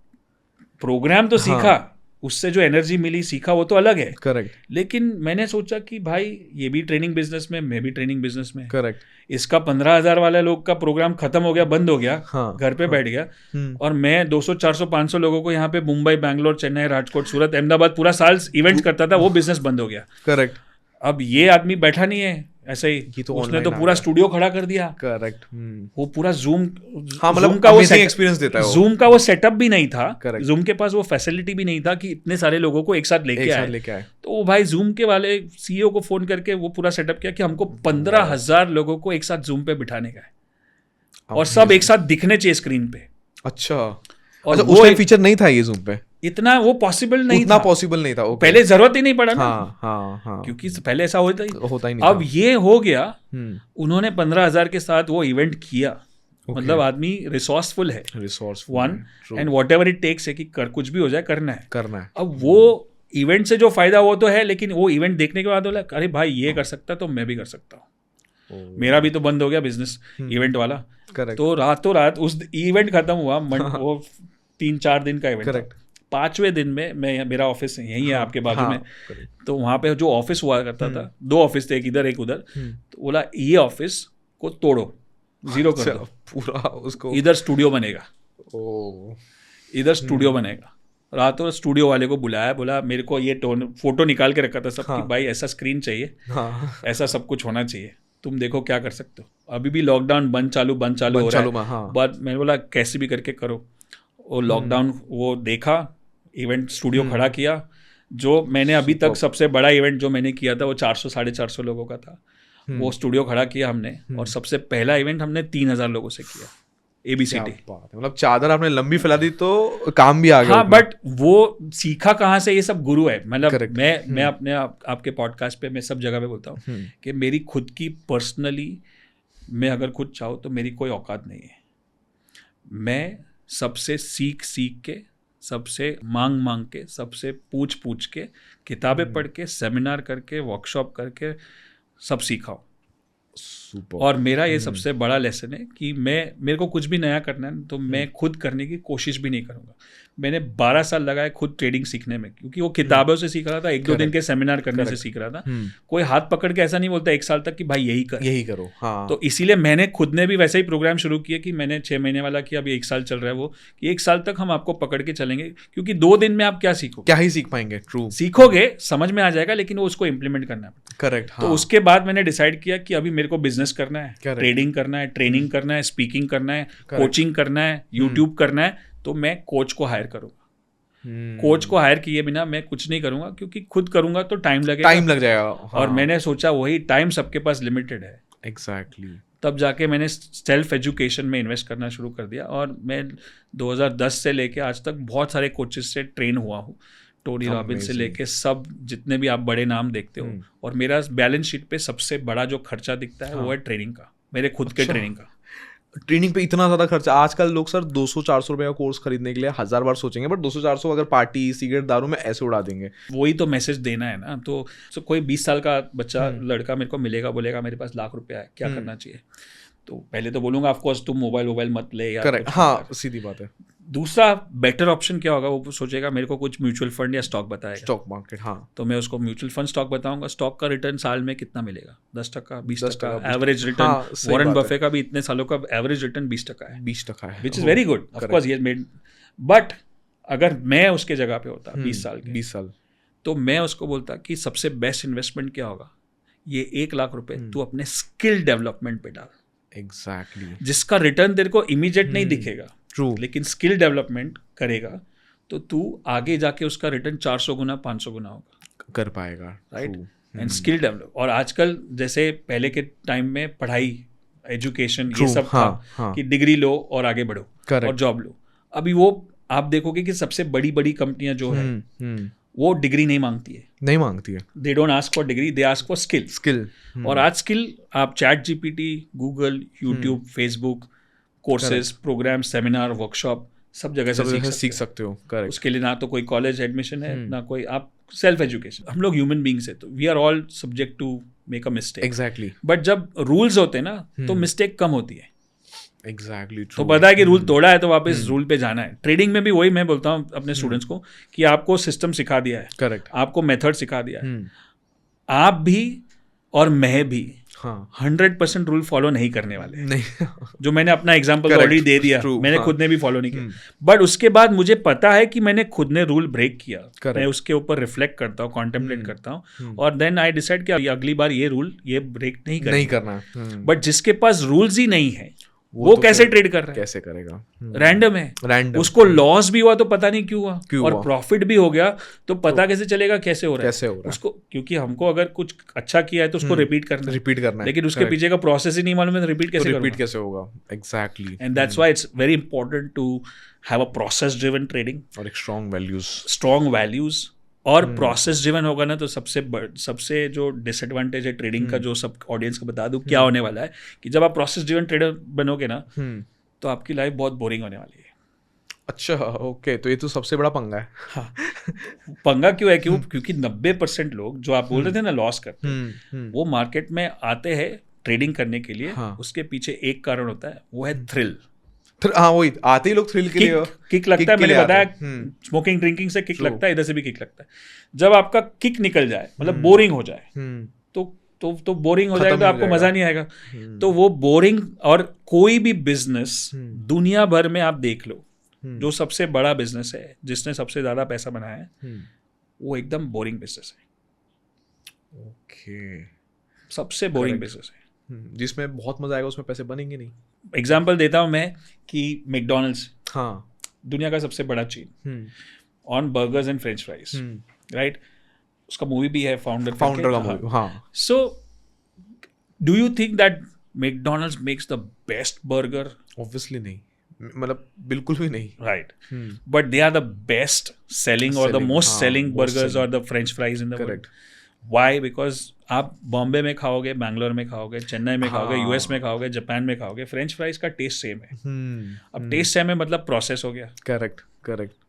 प्रोग्राम तो सीखा, उससे जो एनर्जी मिली, सीखा, वो तो अलग है। करेक्ट। लेकिन मैंने सोचा कि भाई ये भी ट्रेनिंग बिजनेस में, मैं भी ट्रेनिंग बिजनेस में। करेक्ट। इसका 15,000 वाले लोग का प्रोग्राम खत्म हो गया, बंद हो गया, घर पे बैठ गया, और मैं 200, 400, 500 लोगों को यहाँ पे मुंबई, बैंगलोर, चेन्नई, राजकोट, सूरत, अहमदाबाद पूरा साल इवेंट करता था, वो बिजनेस बंद हो गया। करेक्ट। अब ये आदमी बैठा नहीं है ऐसे ही, तो उसने तो पूरा स्टूडियो खड़ा कर दिया। करेक्ट। वो पूरा जूम, मतलब का वो एक्सपीरियंस देता है। जूम का वो सेटअप भी नहीं था, जूम के पास वो फैसिलिटी भी नहीं था कि इतने सारे लोगों को एक साथ लेके आए। तो वो भाई जूम के वाले CEO को फोन करके वो पूरा सेटअप किया कि हमको 15,000 लोगों को एक साथ जूम पे बिठाने का है, और सब एक साथ दिखने चाहिए स्क्रीन पे। अच्छा, और वो फीचर नहीं था ये जूम पे, इतना वो पॉसिबल नहीं था। पहले जरूरत ही नहीं पड़ा ना। हाँ, क्योंकि पहले ऐसा होता ही नहीं। अब ये हो गया, उन्होंने 15,000 के साथ वो इवेंट किया। मतलब आदमी रिसोर्सफुल है, one, and whatever it takes है कि कुछ भी हो जाए, करना है। अब वो इवेंट से जो फायदा वो तो है, लेकिन वो इवेंट देखने के बाद बोला अरे भाई ये कर सकता तो मैं भी कर सकता हूँ। मेरा भी तो बंद हो गया बिजनेस इवेंट वाला। तो रातों रात उस इवेंट खत्म हुआ, वो 3-4 दिन का इवेंट। 5वें दिन में मेरा ऑफिस यही है आपके बाजू में, तो वहाँ पे जो ऑफिस हुआ करता था, 2 ऑफिस थे, एक इधर एक उधर। तो बोला ये ऑफिस को तोड़ो, 0 कर दो, पूरा उसको, इधर स्टूडियो बनेगा। इधर स्टूडियो बनेगा। रातों स्टूडियो वाले को बुलाया, बोला मेरे को ये फोटो निकाल के रखा था सब कि भाई ऐसा स्क्रीन चाहिए, ऐसा सब कुछ होना चाहिए, तुम देखो क्या कर सकते हो। अभी भी लॉकडाउन बंद चालू हो रहा है, बट मैंने बोला कैसे भी करके करो। वो लॉकडाउन वो देखा, इवेंट स्टूडियो खड़ा किया। जो मैंने अभी तक सबसे बड़ा इवेंट जो मैंने किया था वो 400-450 लोगों का था। वो स्टूडियो खड़ा किया हमने, और सबसे पहला इवेंट हमने 3,000 लोगों से किया, ABCD। मतलब चादर आपने लंबी फैला दी तो काम भी आ गया। हाँ, बट वो सीखा कहाँ से? ये सब गुरु है। मतलब मैं अपने आपके पॉडकास्ट पे, मैं सब जगह पे बोलता हूँ कि मेरी खुद की पर्सनली, मैं अगर खुद चाहूँ तो मेरी कोई औकात नहीं है। मैं सबसे सीख के, सबसे मांग के, सबसे पूछ के, किताबें पढ़ के, सेमिनार करके, वर्कशॉप करके सब सीखा हूँ। सुपर। और मेरा ये सबसे बड़ा लेसन है कि मेरे को कुछ भी नया करना है तो मैं खुद करने की कोशिश भी नहीं करूँगा। मैंने 12 साल लगाए खुद ट्रेडिंग सीखने में, क्योंकि वो किताबों से सीख रहा था, 1-2 दिन के सेमिनार करने से सीख रहा था। कोई हाथ पकड़ के ऐसा नहीं बोलता 1 साल तक कि भाई यही करो। हाँ। तो इसीलिए मैंने खुद ने भी वैसे ही प्रोग्राम शुरू किया कि मैंने 6 महीने वाला किया, अभी 1 साल चल रहा है वो, कि 1 साल तक हम आपको पकड़ के चलेंगे, क्योंकि 2 दिन में आप क्या सीखोगे? क्या ही सीख पाएंगे? ट्रू। सीखोगे, समझ में आ जाएगा, लेकिन वो उसको इम्प्लीमेंट करना है। करेक्ट। तो उसके बाद मैंने डिसाइड किया कि अभी मेरे को बिजनेस करना है, ट्रेडिंग करना है, ट्रेनिंग करना है, स्पीकिंग करना है, कोचिंग करना है, यूट्यूब करना है, तो मैं कोच को हायर करूंगा। कोच को हायर किए बिना मैं कुछ नहीं करूंगा, क्योंकि खुद करूंगा तो टाइम लग जाएगा। हाँ। और मैंने सोचा वही टाइम सबके पास लिमिटेड है। एग्जैक्टली। तब जाके मैंने सेल्फ एजुकेशन में इन्वेस्ट करना शुरू कर दिया, और मैं 2010 से लेके आज तक बहुत सारे कोचेस से ट्रेन हुआ हूँ, टोनी रॉबिन्स से लेके सब जितने भी आप बड़े नाम देखते हो। और मेरा बैलेंस शीट पे सबसे बड़ा जो खर्चा दिखता है वो है ट्रेनिंग का, मेरे खुद के ट्रेनिंग का। ट्रेनिंग पे इतना ज्यादा खर्चा? आजकल लोग सर 200-400 रुपए का कोर्स खरीदने के लिए 1000 बार सोचेंगे, बट 200-400 अगर पार्टी सिगरेट दारू में ऐसे उड़ा देंगे। वही तो मैसेज देना है ना। तो कोई 20 साल का बच्चा लड़का मेरे को मिलेगा, बोलेगा मेरे पास लाख रुपया है, क्या करना चाहिए? तो पहले तो बोलूंगा ऑफकोर्स तुम मोबाइल मत ले यार। करेक्ट। हाँ, सीधी बात है। दूसरा बेटर ऑप्शन क्या होगा? वो सोचेगा मेरे को कुछ म्यूचुअल फंड या स्टॉक बताएगा, स्टॉक मार्केट। हाँ। तो मैं उसको म्यूचुअल फंड स्टॉक बताऊंगा। स्टॉक का रिटर्न साल में कितना मिलेगा? 10%, 20% एवरेज रिटर्न। वॉरेन बफे का भी इतने सालों का एवरेज रिटर्न 20% है। 20% है, which is very good. Of course ये मेड, बट अगर मैं उसके जगह पे होता 20 साल, तो मैं उसको बोलता कि सबसे बेस्ट इन्वेस्टमेंट क्या होगा? ये 1 लाख रुपए तू अपने स्किल डेवलपमेंट पे डाल। एग्जैक्टली। जिसका रिटर्न तेरे को इमीडिएट नहीं दिखेगा, ट्रू, लेकिन स्किल डेवलपमेंट करेगा तो तू आगे जाके उसका रिटर्न 400 गुना 500 गुना होगा, कर पाएगा। राइट। And skill develop. और आजकल जैसे पहले के टाइम में पढ़ाई, एजुकेशन, ये सब था कि डिग्री लो और आगे बढ़ो और जॉब लो। अभी वो आप देखोगे कि सबसे बड़ी बड़ी कंपनियां जो है वो डिग्री नहीं मांगती है। They don't ask for degree, they ask for skill. और आज स्किल आप chat GPT, Google, YouTube, Facebook, courses, program, seminar, workshop सब जगह से सीख सकते हो। करेक्ट। उसके लिए ना तो कोई कॉलेज एडमिशन है, ना कोई, आप सेल्फ एजुकेशन। हम लोग ह्यूमन बींग्स है, तो we are all subject to make a mistake. Exactly. But जब रूल्स होते हैं ना तो मिस्टेक कम होती है। एग्जैक्टली। तो पता है कि रूल तोड़ा है तो वापस रूल पे जाना है। ट्रेडिंग में भी वही मैं बोलता हूँ अपने स्टूडेंट्स को कि आपको सिस्टम सिखा दिया है, करेक्ट, आपको मेथड सिखा दिया है, आप भी और मैं भी 100% रूल फॉलो नहीं करने वाले नहीं। जो मैंने अपना एग्जांपल ऑलरेडी दे दिया, मैंने खुद ने भी फॉलो नहीं किया, बट उसके बाद मुझे पता है कि मैंने खुद ने रूल ब्रेक किया। मैं उसके ऊपर रिफ्लेक्ट करता हूँ, कॉन्टेम्पलेट करता हूँ, और देन आई डिसाइड कि अगली बार ये रूल ये ब्रेक नहीं करना। बट जिसके पास रूल्स ही नहीं है वो कैसे ट्रेड कर रहा है? कैसे करेगा? रैंडम है। उसको लॉस भी हुआ तो पता नहीं क्यों हुआ, और प्रॉफिट भी हो गया तो पता कैसे चलेगा कैसे हो रहा है उसको? क्योंकि हमको अगर कुछ अच्छा किया है तो उसको रिपीट करना है, लेकिन उसके पीछे का प्रोसेस ही नहीं मालूम है तो रिपीट कैसे होगा? Exactly. And that's why it's very important to have a process driven trading और एक स्ट्रॉन्ग वैल्यूज। और प्रोसेस ड्रिवन होगा ना तो सबसे जो डिसएडवांटेज है ट्रेडिंग का, जो सब ऑडियंस को बता दूं क्या होने वाला है, कि जब आप प्रोसेस ड्रिवन ट्रेडर बनोगे ना तो आपकी लाइफ बहुत बोरिंग होने वाली है। अच्छा, ओके। तो ये तो सबसे बड़ा पंगा है। हाँ। पंगा क्यों है? क्योंकि 90% लोग जो आप बोल रहे थे ना लॉस करते हैं, वो मार्केट में आते हैं ट्रेडिंग करने के लिए। उसके पीछे एक कारण होता है, वो है थ्रिल। हाँ, वही आते ही लोग थ्रिल के लिए किक लगता है। मैंने बताया स्मोकिंग ड्रिंकिंग से किक लगता है, इधर से भी किक लगता है। जब आपका किक निकल जाए, मतलब बोरिंग हो जाए, तो बोरिंग हो जाएगा तो आपको मजा नहीं आएगा। तो वो बोरिंग, और कोई भी बिजनेस दुनिया भर में आप देख लो, जो सबसे बड़ा बिजनेस है, जिसने सबसे ज्यादा पैसा बनाया है, वो एकदम बोरिंग बिजनेस है। ओके। सबसे बोरिंग बिजनेस है जिसमें बहुत मजा आएगा, उसमें पैसे बनेंगे नहीं। एग्जाम्पल देता हूं मैं कि मैकडॉनल्ड्स, दुनिया का सबसे बड़ा chain on burgers and French fries, right? उसका मूवी भी है, फाउंडर का मूवी। हाँ। So do you think that McDonald's makes the best burger? Obviously नहीं, मतलब बिल्कुल भी नहीं, right? But they are the best selling और द मोस्ट सेलिंग बर्गर्स और the French fries in the world. Why? Because आप बॉम्बे में खाओगे, बैंगलोर में खाओगे, चेन्नई में खाओगे, यूएस में खाओगे, जापान में खाओगे, फ्रेंच फ्राइज का टेस्ट सेम है। अब टेस्ट सेम है मतलब प्रोसेस हो गया। करेक्ट।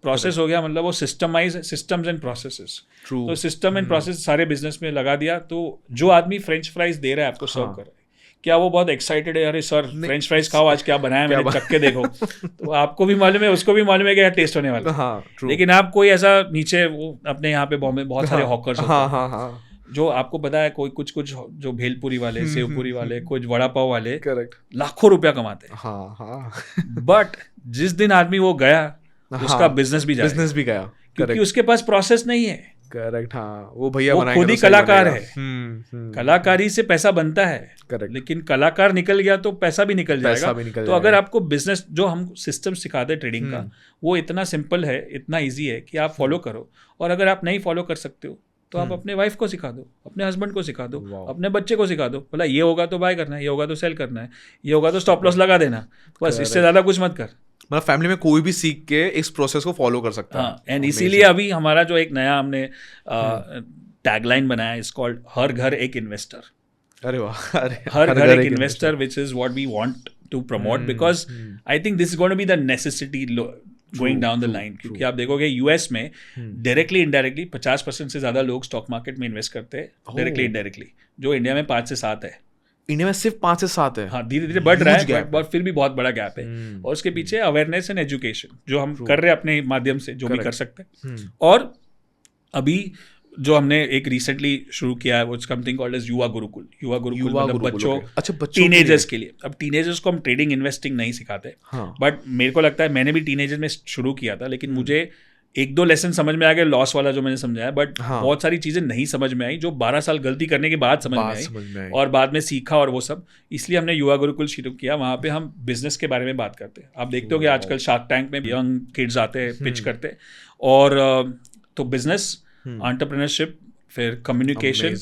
प्रोसेस हो गया मतलब वो सिस्टम्स एंड प्रोसेसेस। तो सिस्टम एंड प्रोसेस सारे बिजनेस में लगा दिया, तो जो आदमी फ्रेंच फ्राइज दे रहा है आपको सर्व कर रहा है, क्या वो बहुत एक्साइटेड है, अरे सर फ्रेंच फ्राइज खाओ आज, क्या बनाया मैंने, चख के देखो। तो आपको भी मालूम है, उसको भी मालूम है कि यार टेस्ट होने वाला है। हाँ, true. लेकिन आप कोई ऐसा नीचे, वो अपने यहाँ पे बॉम्बे बहुत सारे हॉकर्स होते हाँ हैं, हाँ हाँ, जो आपको पता है कोई कुछ जो भेलपुरी वाले, सेवपुरी वाले, कुछ वड़ा पाव वाले करेक्ट, लाखों रुपया कमाते हैं। हाँ हाँ, बट जिस दिन आदमी वो गया, उसका बिजनेस भी जाएगा, बिजनेस भी गया, क्योंकि उसके पास प्रोसेस नहीं है। करेक्ट, हाँ, वो भैया वो बनाएंगे खुद ही तो सही कलाकार बनेगा। है। कलाकारी से पैसा बनता है, Correct. लेकिन कलाकार निकल गया तो पैसा भी निकल पैसा जाएगा। भी निकल तो जाएगा। अगर आपको बिजनेस, जो हम सिस्टम सिखाते हैं ट्रेडिंग का, वो इतना सिंपल है, इतना इजी है कि आप फॉलो करो। और अगर आप नहीं फॉलो कर सकते हो तो आप अपने वाइफ को सिखा दो, अपने हस्बैंड को सिखा दो, अपने बच्चे को सिखा दो। बोला ये होगा तो बाय करना है, ये होगा तो सेल करना है, ये होगा तो स्टॉप लॉस लगा देना, बस इससे ज्यादा कुछ मत कर। मतलब फैमिली में कोई भी सीख के इस प्रोसेस को फॉलो कर सकता है। हाँ, एंड इसीलिए अभी हमारा जो एक नया हमने टैगलाइन बनाया, इज कॉल्ड हर घर एक इन्वेस्टर। अरे वाह, अरे हर घर एक investor, which is what we want to promote, because I think this is going to be the necessity going down the line. क्योंकि आप देखोगे यूएस में डायरेक्टली इनडायरेक्टली 50% से ज्यादा लोग स्टॉक मार्केट में इन्वेस्ट करते हैं, डायरेक्टली इनडायरेक्टली, जो इंडिया में 5 से 7 है। इंडिया में सिर्फ 5 से 7 है। हाँ, धीरे धीरे बढ़ रहा है, बट फिर भी बहुत बड़ा गैप है। और उसके पीछे अवेयरनेस एंड एजुकेशन जो हम कर रहे हैं अपने माध्यम से, जो भी कर सकते हैं। और अभी जो हमने एक रिसेंटली शुरू किया है, वो समथिंग कॉल्ड एज युवा गुरुकुल। युवा गुरुकुल मतलब बच्चों, अच्छा, टीनेजर्स के लिए। अब टीनेजर्स को हम ट्रेडिंग इन्वेस्टिंग नहीं सिखाते, बट मेरे को लगता है, मैंने भी टीनेजर में शुरू किया था, लेकिन मुझे 1-2 लेसन समझ में आ गया, लॉस वाला जो मैंने समझाया, बट बहुत सारी चीजें नहीं समझ में आई, जो 12 साल गलती करने के बाद समझ में आई, और बाद में सीखा और वो सब। इसलिए हमने युवा गुरुकुल शुरू किया। वहाँ पे हम बिजनेस के बारे में बात करते हैं। आप देखते हो कि आजकल शार्क टैंक में यंग किड्स आते हैं, पिच करते हैं, और तो बिजनेस, एंटरप्रेन्योरशिप, फिर communication,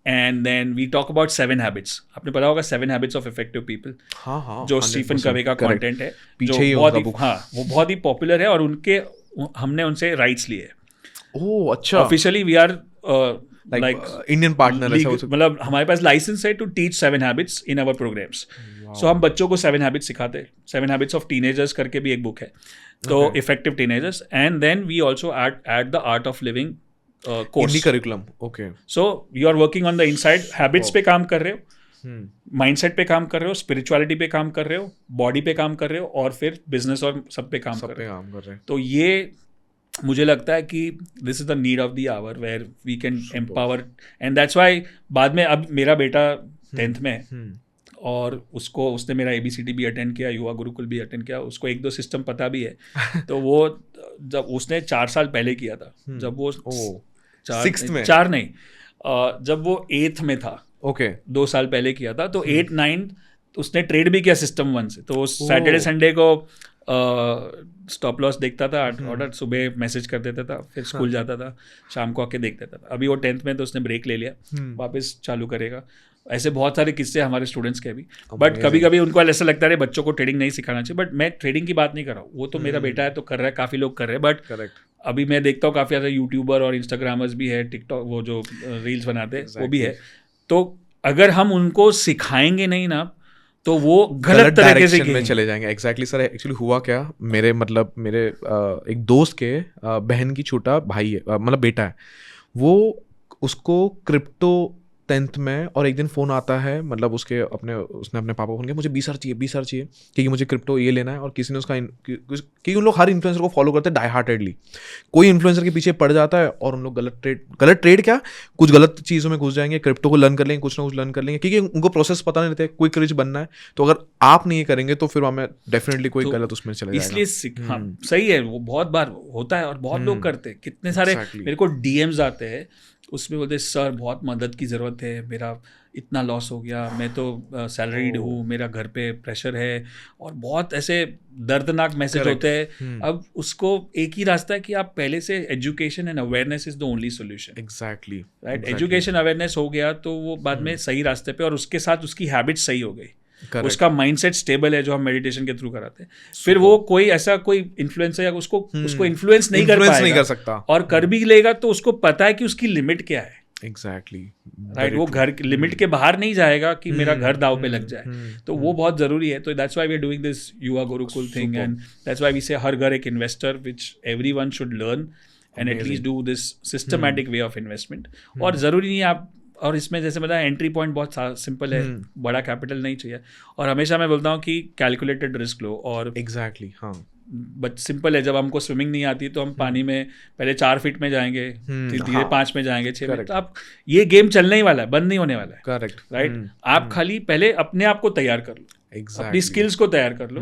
and then we talk about 7 habits. आपने पता होगा 7 हैबिट्स ऑफ इफेक्टिव पीपल, जो स्टीफन कवे का कंटेंट है, जो बहुत ही, हाँ, वो बहुत ही पॉपुलर है, और हमने उनसे राइट्स लिए। ओह अच्छा, officially we are like Indian partner, मतलब हमारे पास लाइसेंस है to teach 7 habits in our programs. So हम बच्चों को 7 हैबिट्स सिखाते हैं। 7 हैबिट्स ऑफ टीनेजर्स करके भी एक बुक है, तो effective teenagers. And then we also add the Art of Living course, curriculum. Okay, so you are working on the inside. Habits पे काम कर रहे हो, माइंडसेट पे काम कर रहे हो, स्पिरिचुअलिटी पे काम कर रहे हो, बॉडी पे काम कर रहे हो, और फिर बिजनेस और सब पे काम कर रहे हो। तो ये मुझे लगता है कि this is the need of the hour, where we can empower, and that's why बाद में, अब मेरा बेटा 10th में है, और उसने मेरा ABCD भी अटेंड किया, युवा गुरुकुल भी अटेंड किया, उसको 1-2 सिस्टम पता भी है। तो वो जब उसने 4 साल पहले किया था, जब वो 4 नहीं, जब वो 8th में था, ओके, 2 साल पहले किया था, तो 8-9 उसने ट्रेड भी किया सिस्टम 1 से। तो सैटरडे संडे को स्टॉप लॉस देखता था, ऑर्डर सुबह मैसेज कर देता था, फिर स्कूल जाता था, शाम को आके देख देता था। अभी वो 10th में, तो उसने ब्रेक ले लिया, वापस चालू करेगा। ऐसे बहुत सारे किस्से हमारे स्टूडेंट्स के भी। बट कभी कभी उनको ऐसा लगता है बच्चों को ट्रेडिंग नहीं सिखाना चाहिए, बट मैं ट्रेडिंग की बात नहीं कर रहा हूँ, वो तो मेरा बेटा है तो कर रहा है, काफ़ी लोग कर रहे हैं। बट अभी मैं देखता हूँ काफ़ी ज़्यादा यूट्यूबर और इंस्टाग्रामर्स भी है, टिकटॉक, वो जो रील्स बनाते हैं वो भी है। तो अगर हम उनको सिखाएंगे नहीं ना, तो वो गलत डायरेक्शन में चले जाएंगे। एग्जैक्टली सर, एक्चुअली हुआ क्या, मेरे एक दोस्त के बहन की छोटा भाई है, मतलब बेटा है, वो उसको क्रिप्टो 10th में, और एक दिन फ़ोन आता है, मतलब उसने अपने पापा को फोन किया, मुझे 20,000 चाहिए, क्योंकि मुझे क्रिप्टो ये लेना है। और किसी ने उसका, क्योंकि उन लोग हर इन्फ्लुएंसर को फॉलो करते हैं डाई हार्टेडली, कोई इन्फ्लुएंसर के पीछे पड़ जाता है, और उन लोग गलत ट्रेड क्या, कुछ गलत चीज़ों में घुस जाएंगे, क्रिप्टो को लर्न कर लेंगे, कुछ ना कुछ लर्न कर लेंगे, क्योंकि उनको प्रोसेस पता नहीं रहता है, क्विक रिच बनना है। तो अगर आप नहीं करेंगे तो फिर हमें डेफिनेटली कोई गलत उसमें चले जाएगा। इसलिए हाँ, सही है, वो बहुत बार होता है और बहुत लोग करते हैं। कितने सारे मेरे को DMs आते हैं, उसमें बोलते सर बहुत मदद की ज़रूरत है, मेरा इतना लॉस हो गया, मैं तो सैलरीड हूँ, मेरा घर पे प्रेशर है, और बहुत ऐसे दर्दनाक मैसेज होते हैं। अब उसको एक ही रास्ता है कि आप पहले से education and awareness is the only solution. Exactly, right, education awareness हो गया तो वो बाद में सही रास्ते पे, और उसके साथ उसकी हैबिट सही हो गई, उसका माइंडसेट स्टेबल है, जो हम मेडिटेशन के थ्रू कराते हैं। फिर वो कोई ऐसा कोई इन्फ्लुएंसर या उसको इन्फ्लुएंस नहीं कर सकता, और कर भी लेगा तो उसको पता है कि उसकी लिमिट क्या है। एग्जैक्टली, राइट, वो घर लिमिट के बाहर नहीं जाएगा कि मेरा घर दाव पे लग जाए। तो वो बहुत जरूरी है। तो that's why we are doing this Yuva Gurukul thing, and that's why we say हर घर एक investor, which everyone should learn and at least do this systematic way of investment. और जरूरी नहीं आप और इसमें जैसे बताया एंट्री पॉइंट बहुत सिंपल है, बड़ा कैपिटल नहीं चाहिए, और हमेशा मैं बोलता हूँ कि कैलकुलेटेड रिस्क लो। और एग्जैक्टली हाँ, बट सिंपल है, जब हमको स्विमिंग नहीं आती तो हम पानी में पहले 4 फीट में जाएंगे, धीरे धीरे 5 में जाएंगे, 6 में, तो आप ये गेम चलने ही वाला है, बंद नहीं होने वाला है। Correct, right. आप खाली पहले अपने आप को तैयार कर लो, अपनी स्किल्स को तैयार कर लो।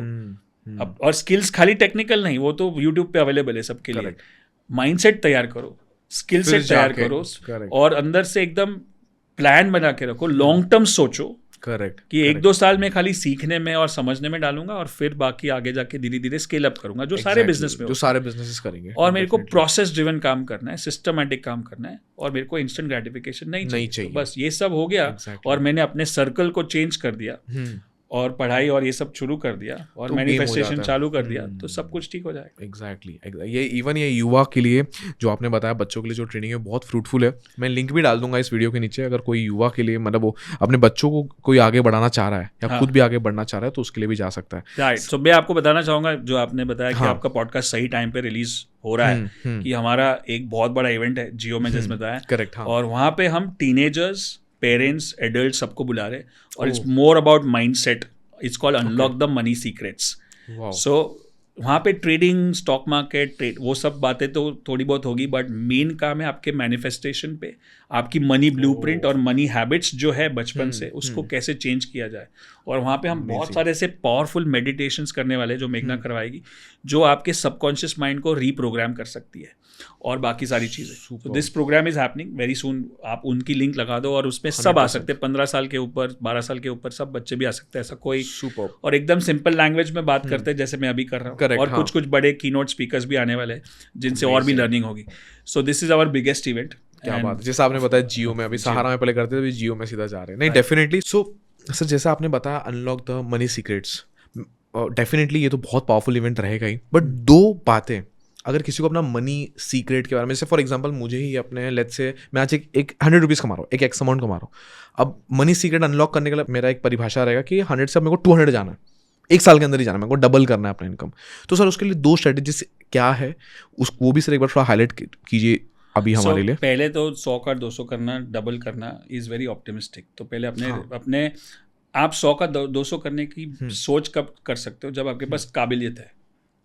अब और स्किल्स खाली टेक्निकल नहीं, वो तो यूट्यूब पे अवेलेबल है सबके लिए। माइंडसेट तैयार करो, स्किल सेट तैयार करो, और अंदर से एकदम प्लान बना के रखो, लॉन्ग टर्म सोचो। करेक्ट, कि 1-2 साल में खाली सीखने में और समझने में डालूंगा, और फिर बाकी आगे जाके धीरे धीरे स्केल अप करूंगा, जो सारे बिजनेस में, जो सारे बिजनेसेस करेंगे। और मेरे को प्रोसेस ड्रिवन काम करना है, सिस्टमैटिक काम करना है, और मेरे को इंस्टेंट ग्रेटिफिकेशन नहीं चाहिए। तो बस ये सब हो गया, और मैंने अपने सर्कल को चेंज कर दिया, और पढ़ाई और ये सब शुरू कर दिया, और तो मैनिफेस्टेशन चालू कर दिया, तो सब कुछ ठीक हो जाएगा। एग्जैक्टली ये इवन ये युवा के लिए जो आपने बताया, बच्चों के लिए जो ट्रेनिंग है बहुत फ्रूटफुल है। मैं लिंक भी डाल दूंगा इस वीडियो के नीचे, अगर कोई युवा के लिए मतलब वो अपने बच्चों को कोई आगे बढ़ाना चाह रहा है या खुद भी आगे बढ़ना चाह रहा है, तो उसके लिए भी जा सकता है। राइट। सो मैं आपको बताना चाहूंगा, जो आपने बताया कि आपका पॉडकास्ट सही टाइम पे रिलीज हो रहा है, कि हमारा एक बहुत बड़ा इवेंट है जियो में, जैसे बताया। करेक्ट। और वहाँ पे हम टीनेजर्स, पेरेंट्स, एडल्ट सबको बुला रहे, और it's more about mindset. It's called unlock the money secrets. So वहाँ पे ट्रेडिंग, स्टॉक मार्केट, वो सब बातें तो थोड़ी बहुत होगी, बट मेन काम है आपके मैनिफेस्टेशन पे, आपकी मनी ब्लूप्रिंट और मनी हैबिट्स जो है बचपन से, उसको कैसे चेंज किया जाए। और वहाँ पे हम बहुत सारे ऐसे पावरफुल मेडिटेशंस करने वाले, जो मेघना करवाएगी, जो आपके सबकॉन्शियस माइंड को रीप्रोग्राम कर सकती है, और बाकी सारी चीज़ें। तो this program is happening very soon. आप उनकी लिंक लगा दो, और उसमें सब आ सकते हैं, 15 साल के ऊपर, 12 साल के ऊपर सब बच्चे भी आ सकते हैं, ऐसा कोई। और एकदम सिंपल लैंग्वेज में बात करते हैं, जैसे मैं अभी कर रहा हूँ, और कुछ बड़े कीनोट स्पीकर्स भी आने वाले हैं, जिनसे और भी लर्निंग होगी। So this is our biggest event. क्या बात है। जैसे आपने बताया जियो में, अभी सहारा में पहले करते थे, अभी जियो में सीधा जा रहे हैं। नहीं, डेफिनेटली। सो सर, जैसे आपने बताया unlock the money secrets, definitely ये तो बहुत पावरफुल इवेंट रहेगा ही, बट 2 बातें अगर किसी को अपना मनी सीक्रेट के बारे में, जैसे फॉर एग्जांपल मुझे ही अपने, लेट्स से मैं आज एक 100 रुपीज़ कमा रहा हूँ, एक एक्स अमाउंट कमा रहा हूँ, अब मनी सीक्रेट अनलॉक करने के लिए मेरा एक परिभाषा रहेगा कि 100 से अब मेरे को 200 जाना है, 1 साल के अंदर ही जाना है, मेरे को डबल करना है अपना इनकम। तो सर उसके लिए 2 स्ट्रेटेजीज क्या है, वो भी सर एक बार थोड़ा हाईलाइट कीजिए अभी हमारे लिए। पहले तो 100 का 200 करना, डबल करना इज़ वेरी ऑप्टिमिस्टिक। तो पहले अपने आप 100 का 200 करने की सोच कब कर सकते हो, जब आपके पास काबिलियत है।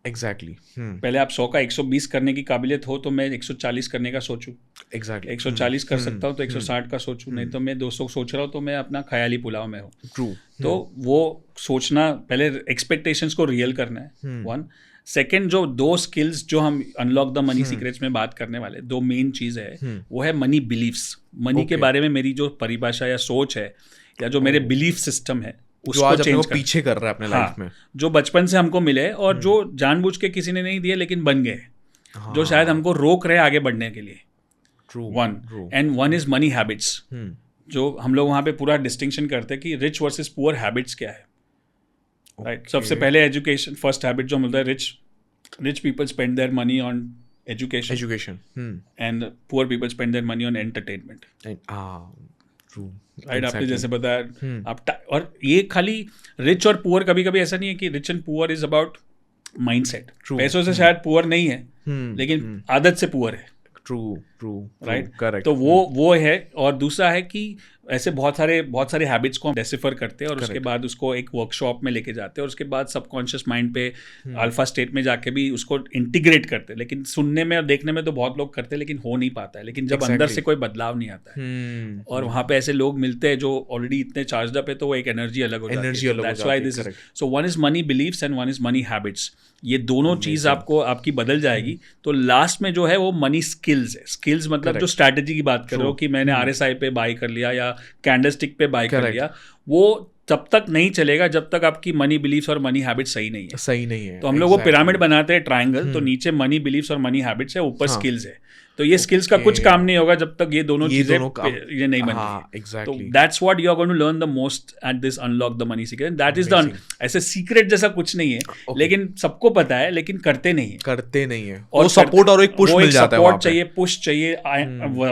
एग्जैक्टली। पहले आप 100 का 120 करने की काबिलियत हो, तो मैं 140 करने का सोचूं। एग्जैक्टली। 140 कर सकता हूँ तो 160 का सोचूं, नहीं तो मैं 200 सोच रहा हूँ तो मैं अपना ख्याली पुलाव में हूँ। ट्रू। तो वो सोचना, पहले एक्सपेक्टेशंस को रियल करना है, 1। सेकेंड, जो 2 स्किल्स जो हम अनलॉक द मनी सीक्रेट्स में बात करने वाले, 2 मेन चीज़ है, वो है मनी बिलीफ्स। मनी के बारे में मेरी जो परिभाषा या सोच है, या जो मेरे बिलीफ सिस्टम है, जो आज अपने को पीछे कर रहा है अपने लाइफ में, जो बचपन से हमको मिले, और जो जानबूझ के किसी ने नहीं दिए लेकिन बन गए, जो शायद हमको रोक रहे आगे बढ़ने के लिए। True. 1 and 1 is money habits, जो हम लोग वहाँ पे पूरा डिस्टिंक्शन करते हैं कि रिच वर्सेस पुअर हैबिट्स क्या है। राइट। सबसे पहले एजुकेशन, फर्स्ट हैबिट जो मिलता है, rich people spend their money on education, and poor people spend their money on entertainment. Right. आपने जैसे बताया, आप और ये खाली रिच और पुअर, कभी कभी ऐसा नहीं है कि rich and poor is about mindset. पैसों से शायद पुअर नहीं है, लेकिन आदत से पुअर है। ट्रू। राइट। करेक्ट। तो वो है। और दूसरा है कि ऐसे बहुत सारे हैबिट्स को हम डेसिफर करते हैं, और उसके बाद उसको एक वर्कशॉप में लेके जाते हैं, और उसके बाद सबकॉन्शियस माइंड पे अल्फा स्टेट में जाके भी उसको इंटीग्रेट करते हैं। लेकिन सुनने में और देखने में तो बहुत लोग करते हैं, लेकिन हो नहीं पाता है। लेकिन जब अंदर से कोई बदलाव नहीं आता है, और वहाँ पे ऐसे लोग मिलते हैं जो ऑलरेडी इतने चार्ज अप है, तो वो एक एनर्जी अलग हो जाती है। That's why this is. So 1 is money beliefs and 1 is money habits. ये दोनों चीज़ आपकी बदल जाएगी। तो लास्ट में जो है वो मनी स्किल्स है। स्किल्स मतलब जो स्ट्रैटेजी की बात कर रहे हो, कि मैंने RSI पे बाई कर लिया या कैंडलस्टिक पे बाई कर लिया, वो तब तक नहीं चलेगा जब तक आपकी मनी बिलीफ्स और मनी हैबिट्स सही नहीं है। तो हम लोग वो पिरामिड बनाते हैं, ट्रायंगल, तो नीचे मनी बिलीफ्स और मनी हैबिट्स है, ऊपर स्किल्स है। तो ये स्किल्स का कुछ काम नहीं होगा जब तक ये दोनों चीजें ये नहीं बनेंगी। तो that's what you are going to learn the most at this unlock the money secret. That is the, ऐसे सीक्रेट जैसा कुछ नहीं है, लेकिन सबको पता है, लेकिन करते नहीं है। और सपोर्ट और एक पुश मिल जाता है, सपोर्ट चाहिए, पुश चाहिए,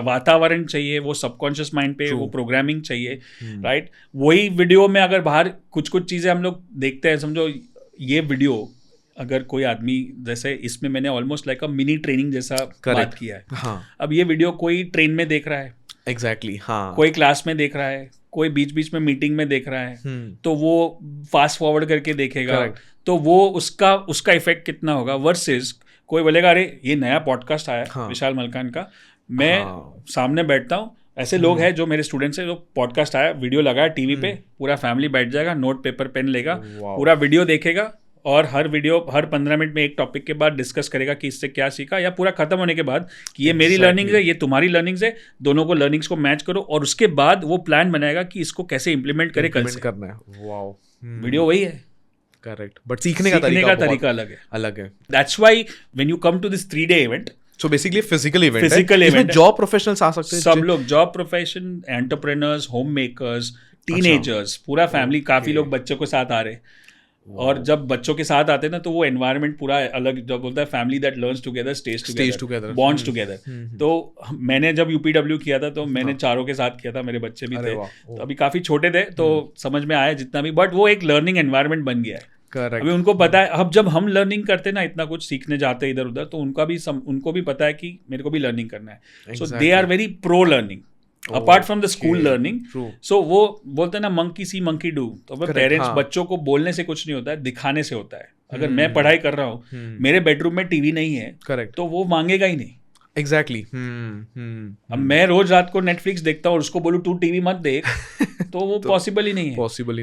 वातावरण चाहिए, वो सबकॉन्शियस माइंड पे वो प्रोग्रामिंग चाहिए। राइट। वही वीडियो में अगर बाहर कुछ चीजें हम लोग देखते हैं, समझो ये वीडियो अगर कोई आदमी, जैसे इसमें मैंने almost like a mini training जैसा बात किया है। अब ये वीडियो कोई ट्रेन में देख रहा है, एग्जैक्टली, हाँ। कोई क्लास में देख रहा है, कोई बीच बीच में मीटिंग में देख रहा है, तो वो फास्ट फॉरवर्ड करके देखेगा। Correct. तो वो उसका इफेक्ट कितना होगा, वर्सेस कोई बोलेगा अरे ये नया पॉडकास्ट आया हाँ. विशाल मलकान का, मैं हाँ. सामने बैठता हूँ, ऐसे लोग हैं जो मेरे स्टूडेंट्स हैं, जो पॉडकास्ट आया, वीडियो लगाया टीवी पे, पूरा फैमिली बैठ जाएगा, नोट पेपर पेन लेगा, पूरा वीडियो देखेगा, और हर 15 मिनट में एक टॉपिक के बाद डिस्कस करेगा कि इससे क्या सीखा, या पूरा खत्म होने के बाद कि ये मेरी लर्निंग्स है, ये तुम्हारी लर्निंग्स है, दोनों को लर्निंग्स को मैच करो, और उसके बाद वो प्लान बनाएगा कि इसको कैसे इंप्लीमेंट करे कल से करना है। वाओ, वीडियो वही है, करेक्ट, बट सीखने का तरीका अलग है। That's why when you come to this 3-day event, so basically physical event है, इसमें जॉब प्रोफेशनल्स आ सकते हैं, सब लोग, job profession, entrepreneurs, home makers, teenagers, पूरा फैमिली, काफी लोग बच्चों के साथ आ रहे। और जब बच्चों के साथ आते हैं ना, तो वो एनवायरनमेंट पूरा अलग, जब बोलता है family that learns together stage together, bonds together. तो मैंने जब यूपीडब्ल्यू किया था, तो मैंने चारों के साथ किया था, मेरे बच्चे भी थे, तो अभी काफी छोटे थे, तो समझ में आया जितना भी, बट वो एक लर्निंग एनवायरनमेंट बन गया है। Correct. अभी उनको पता है, अब जब हम लर्निंग करते ना, इतना कुछ सीखने जाते इधर उधर, तो उनको भी पता है कि मेरे को भी लर्निंग करना है, so they are very pro learning apart from the school learning. So वो बोलते हैं ना, मंकी सी मंकी डू, तो पेरेंट्स, बच्चों को बोलने से कुछ नहीं होता है, दिखाने से होता है। अगर मैं पढ़ाई कर रहा हूँ, मेरे बेडरूम में टीवी नहीं है, करेक्ट, तो वो मांगेगा ही नहीं। एग्जैक्टली। अब मैं रोज रात को नेटफ्लिक्स देखता हूँ और उसको बोलूँ तू टीवी मत देख, तो वो पॉसिबल ही नहीं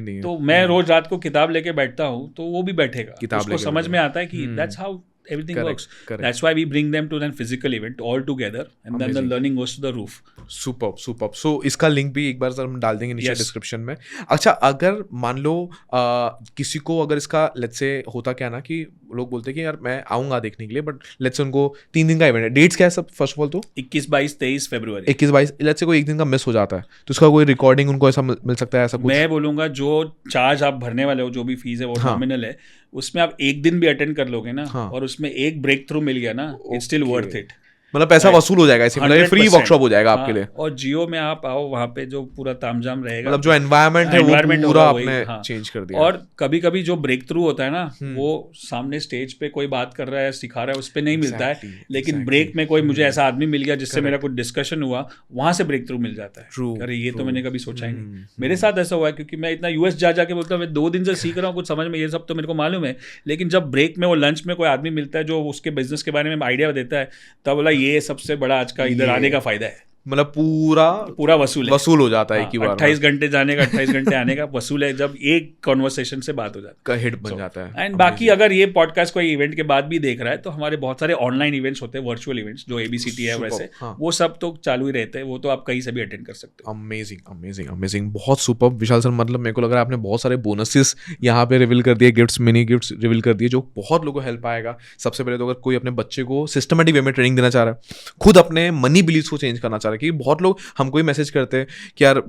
है। तो मैं रोज रात को किताब लेके बैठता हूँ, तो वो भी बैठेगा, उसको समझ में आता है कि that's how everything works. That's why we bring them to that physical event all together, and then the learning goes to the roof. Superb. So इसका लिंक भी एक बार सर हम डाल देंगे नीचे डिस्क्रिप्शन में। अच्छा, अगर मान लो किसी को, अगर इसका लेट्स से होता क्या ना कि लोग बोलते हैं कि यार मैं आऊंगा देखने के लिए, बट लेट्स से उनको 3 दिन का इवेंट है, डेट्स क्या है सब फर्स्ट ऑफ ऑल? तो 21, 22, 23 फरवरी। 21, 22, लेट्स से कोई एक दिन का मिस हो जाता है, तो उसका कोई रिकॉर्डिंग उनको ऐसा मिल सकता है? ऐसा कुछ मैं बोलूंगा, जो चार्ज आप भरने वाले हो, जो भी फीस है वो नॉमिनल है, उसमें आप एक दिन भी अटेंड कर लोगे ना, और उसमें एक ब्रेक थ्रू मिल गया ना, इट्स स्टिल वर्थ इट। मतलब पैसा वसूल हो जाएगा, मतलब फ्री वर्कशॉप हो जाएगा आपके लिए। और जियो में आप आओ, वहाँ पे जो पूरा तामझाम रहेगा, मतलब जो एनवायरनमेंट है वो पूरा आपने चेंज कर दिया। और कभी कभी जो ब्रेक थ्रू होता है ना, वो सामने स्टेज पे कोई बात कर रहा है, सिखा रहा है, उस पर नहीं मिलता है, लेकिन ब्रेक में कोई मुझे ऐसा आदमी मिल गया जिससे मेरा कुछ डिस्कशन हुआ, वहां से ब्रेक थ्रू मिल जाता है। अरे ये तो मैंने कभी सोचा ही नहीं। मेरे साथ ऐसा हुआ है, क्योंकि मैं इतना यूएस जाके बोलता हूँ मैं 2 दिन से सीख रहा हूँ, कुछ समझ में, ये सब तो मेरे को मालूम है, लेकिन जब ब्रेक में वो लंच में कोई आदमी मिलता है जो उसके बिजनेस के बारे में आइडिया देता है, तब बोला ये सबसे बड़ा आज का इधर आने का फायदा है। मतलब पूरा वसूल हो जाता है कि 28 घंटे जाने का, 28 घंटे आने का वसूल है, जब एक कॉन्वर्सेशन से बात हो जाता है, हिट बन जाता है। एंड बाकी अगर ये पॉडकास्ट कोई इवेंट के बाद भी देख रहा है, तो हमारे बहुत सारे ऑनलाइन इवेंट्स होते हैं, वर्चुअल इवेंट्स, जो ABCT है वैसे, वो सब तो चालू ही रहते हैं, वो तो आप कहीं से भी अटेंड कर सकते हो। अमेजिंग, बहुत सुपर विशाल सर। मतलब मेरे को लग रहा है आपने बहुत सारे बोनसेस यहाँ पे रिवील कर दिए, गिफ्ट्स, मिनी गिफ्ट्स रिवील कर दिए, जो बहुत लोगों को हेल्प आएगा। सबसे पहले तो अगर कोई अपने बच्चे को सिस्टमेटिक वे में ट्रेनिंग देना चाह रहा है, खुद अपने मनी बिलीव्स को चेंज करना चाह रहा है, क्योंकि बहुत लोग हमको ही मैसेज करते हैं कि यार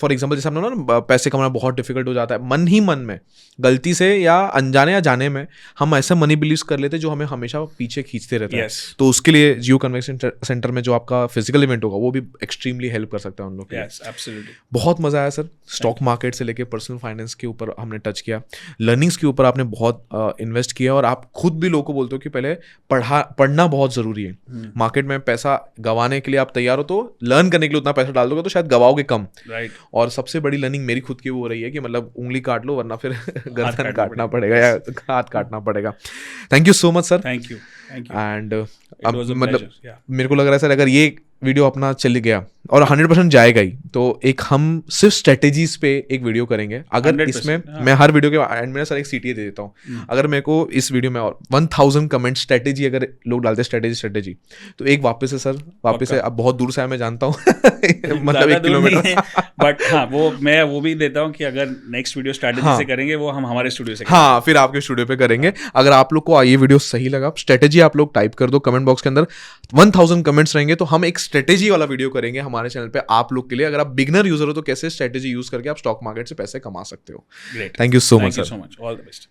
फॉर एग्जांपल जैसे हमने ना पैसे कमाना बहुत डिफिकल्ट हो जाता है, मन ही मन में गलती से या अनजाने या जाने में हम ऐसे मनी बिलीव्स कर लेते हैं जो हमें हमेशा पीछे खींचते रहते हैं। तो उसके लिए जियो कन्वेंशन सेंटर में जो आपका फिजिकल इवेंट होगा, वो भी एक्सट्रीमली हेल्प कर सकता है उन लोग के। बहुत मजा आया सर। स्टॉक मार्केट से लेके पर्सनल फाइनेंस के ऊपर हमने टच किया, लर्निंग्स के ऊपर आपने बहुत इन्वेस्ट किया, और आप खुद भी लोगों को बोलते हो कि पहले पढ़ना बहुत जरूरी है। मार्केट में पैसा गंवाने के लिए आप तैयार हो तो लर्न करने के लिए उतना पैसा डाल दोगे तो शायद गवाओगे कम। राइट। और सबसे बड़ी लर्निंग मेरी खुद की वो हो रही है कि मतलब उंगली काट लो वरना फिर गर्दन काटना पड़ेगा या हाथ काटना पड़ेगा। Thank you so much sir. Thank you. And मतलब मेरे को लग रहा है सर, अगर ये वीडियो अपना चल गया और 100% जाएगा ही, तो एक हम सिर्फ स्ट्रेटेजीज पे एक वीडियो करेंगे। अगर इसमें मैं हर वीडियो के एंड में सर एक CTA दे देता हूँ, अगर मेरे को इस वीडियो में और 1000 कमेंट स्ट्रेटेजी अगर लोग डालते स्ट्रेटेजी, तो एक वापस से सर, वापस से, अब बहुत दूर से है मैं जानता हूँ मतलब 1 किलोमीटर, बट हाँ वो भी देता हूँ कि अगर नेक्स्ट वीडियो स्ट्रेटेजी से करेंगे, वो हम हमारे स्टूडियो से करेंगे। हाँ, फिर आपके स्टूडियो पे करेंगे। अगर आप लोग को ये वीडियो सही लगा, स्ट्रेटेजी आप लोग टाइप कर दो कमेंट बॉक्स के अंदर, 1000 कमेंट्स रहेंगे तो हम एक स्ट्रेटेजी वाला वीडियो करेंगे हमारे चैनल पे आप लोग के लिए। अगर आप बिगनर यूजर हो तो कैसे स्ट्रेटेजी यूज करके आप स्टॉक मार्केट से पैसे कमा सकते हो। Great, thank you so much sir. All the best.